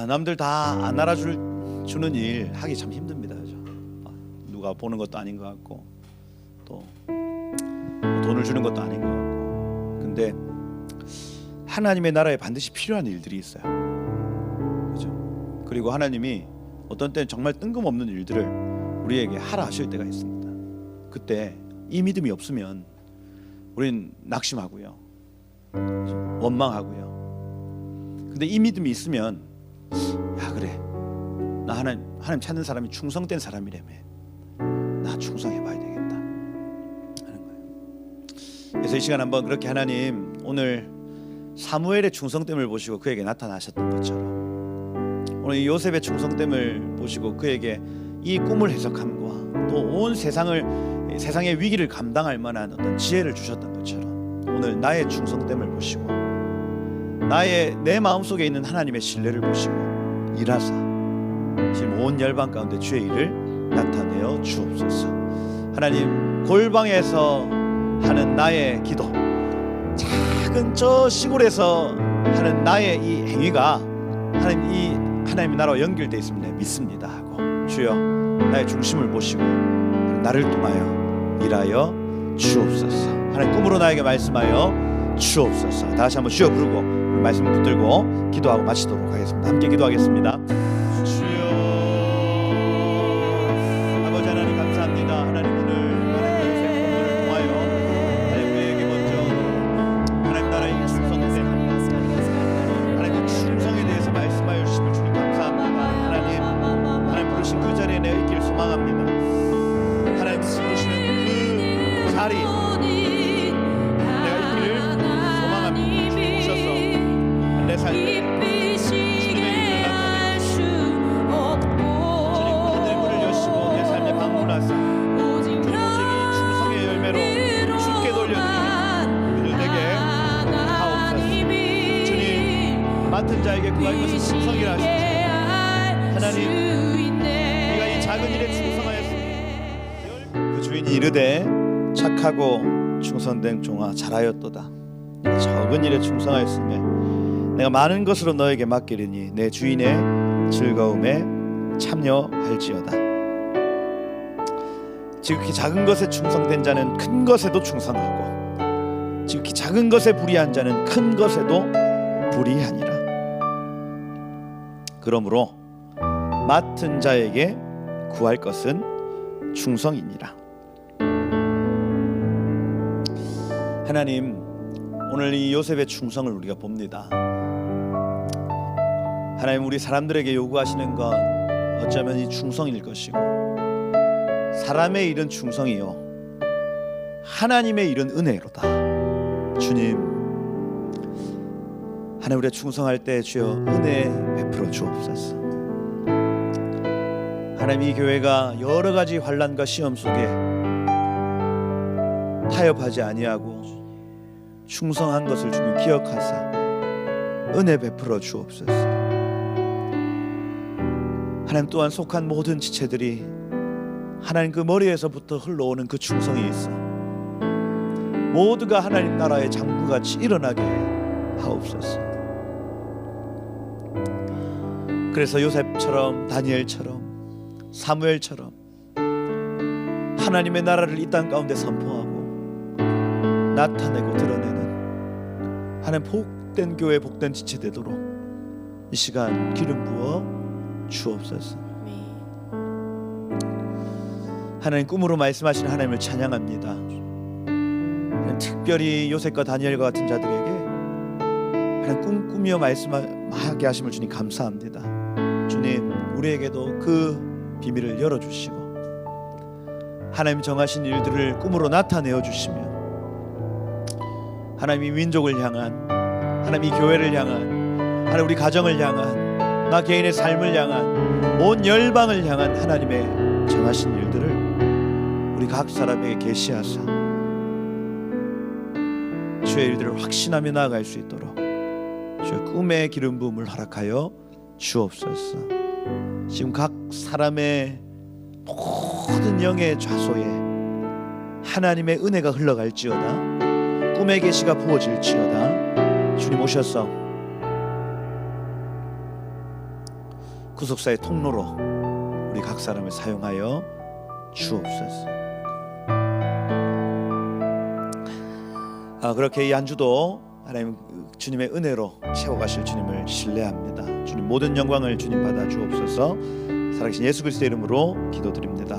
남들 다 안 알아주는 일 하기 참 힘듭니다. 그죠? 누가 보는 것도 아닌 것 같고 또 돈을 주는 것도 아닌 것 같고, 근데 하나님의 나라에 반드시 필요한 일들이 있어요. 그죠? 그리고 하나님이 어떤 때는 정말 뜬금없는 일들을 우리에게 하라 하실 때가 있습니다. 그때 이 믿음이 없으면 우린 낙심하고요, 원망하고요. 근데 이 믿음이 있으면 그래, 나 하나님 찾는 사람이 충성된 사람이라며, 나 충성해봐야 되겠다 하는 거예요. 그래서 이 시간 한번 그렇게 하나님 오늘 사무엘의 충성됨을 보시고 그에게 나타나셨던 것처럼 오늘 이 요셉의 충성됨을 보시고 그에게 이 꿈을 해석함과 또 온 세상의 위기를 감당할 만한 어떤 지혜를 주셨던 것처럼 오늘 나의 충성됨을 보시고 내 마음속에 있는 하나님의 신뢰를 보시고 일하사 지금 온 열방 가운데 주의 일을 나타내어 주옵소서. 하나님, 골방에서 하는 나의 기도, 작은 저 시골에서 하는 나의 이 행위가 하나님의 나라와 연결되어 있음을 믿습니다 하고, 주여 나의 중심을 보시고 나를 통하여 일하여 주옵소서. 하나님, 꿈으로 나에게 말씀하여 주옵소서. 다시 한번 주여 부르고 말씀 붙들고 기도하고 마치도록 하겠습니다. 함께 기도하겠습니다. 주여, 아버지 하나님 감사합니다. 하나님, 오늘 요셉 본문을 통하여 하나님 우리에게 먼저 하나님 나라의 충성됨, 하나님 충성에 대해서 말씀하여 주심을 주님 감사합니다. 하나님 부르신 그 자리에 내가 있기를 소망합니다. 하나님 부르시는 그 자리 내가 있기를 소망합니다. 주님 오셔서 내 삶에 주님의 일을 나타내시고 주님 하늘 문을 여시고 내 삶에 방문하사 주님 오직 이 충성의 열매로 주께 돌려드리는 그들 되게 하옵소서. 주님, 맡은 자에게 구할 것은 충성이라 하시옵소서. 하나님, 네가 이 작은 일에 충성하였으니 그 주인이 이르되 착하고 충성된 종아 잘하였도다. 네가 적은 일에 충성하였으며 내가 많은 것으로 너에게 맡기리니 내 주인의 즐거움에 참여할지어다. 지극히 작은 것에 충성된 자는 큰 것에도 충성하고 지극히 작은 것에 불의한 자는 큰 것에도 불의하니라. 그러므로 맡은 자에게 구할 것은 충성이니라. 하나님, 오늘 이 요셉의 충성을 우리가 봅니다. 하나님, 우리 사람들에게 요구하시는 건 어쩌면 이 충성일 것이고, 사람의 일은 충성이요 하나님의 일은 은혜로다. 주님, 하나님, 우리가 충성할 때 주여 은혜 베풀어 주옵소서. 하나님, 이 교회가 여러 가지 환난과 시험 속에 타협하지 아니하고 충성한 것을 주님 기억하사 은혜 베풀어 주옵소서. 하나님, 또한 속한 모든 지체들이 하나님 그 머리에서부터 흘러오는 그 충성이 있어 모두가 하나님 나라의 장부같이 일어나게 하옵소서. 그래서 요셉처럼, 다니엘처럼, 사무엘처럼 하나님의 나라를 이 땅 가운데 선포하고 나타내고 드러내는 하나님 복된 교회, 복된 지체 되도록 이 시간 기름 부어 주옵소서. 하나님, 꿈으로 말씀하시는 하나님을 찬양합니다. 하나님, 특별히 요셉과 다니엘과 같은 자들에게 하나님 꿈꾸며 말씀하게 하심을 주님 감사합니다. 주님, 우리에게도 그 비밀을 열어주시고 하나님 정하신 일들을 꿈으로 나타내어 주시며 하나님 이 민족을 향한, 하나님 이 교회를 향한, 하나님 우리 가정을 향한, 나 개인의 삶을 향한, 온 열방을 향한 하나님의 정하신 일들을 우리 각 사람에게 계시하사 주의 일들을 확신하며 나아갈 수 있도록 주의 꿈의 기름 부음을 허락하여 주옵소서. 지금 각 사람의 모든 영의 좌소에 하나님의 은혜가 흘러갈지어다. 꿈의 계시가 부어질지어다. 주님 오셔서 구속사의 통로로 우리 각 사람을 사용하여 주옵소서. 그렇게 이 한 주도 하나님 주님의 은혜로 채워가실 주님을 신뢰합니다. 주님 모든 영광을 주님 받아 주옵소서. 살아계신 예수 그리스도의 이름으로 기도드립니다.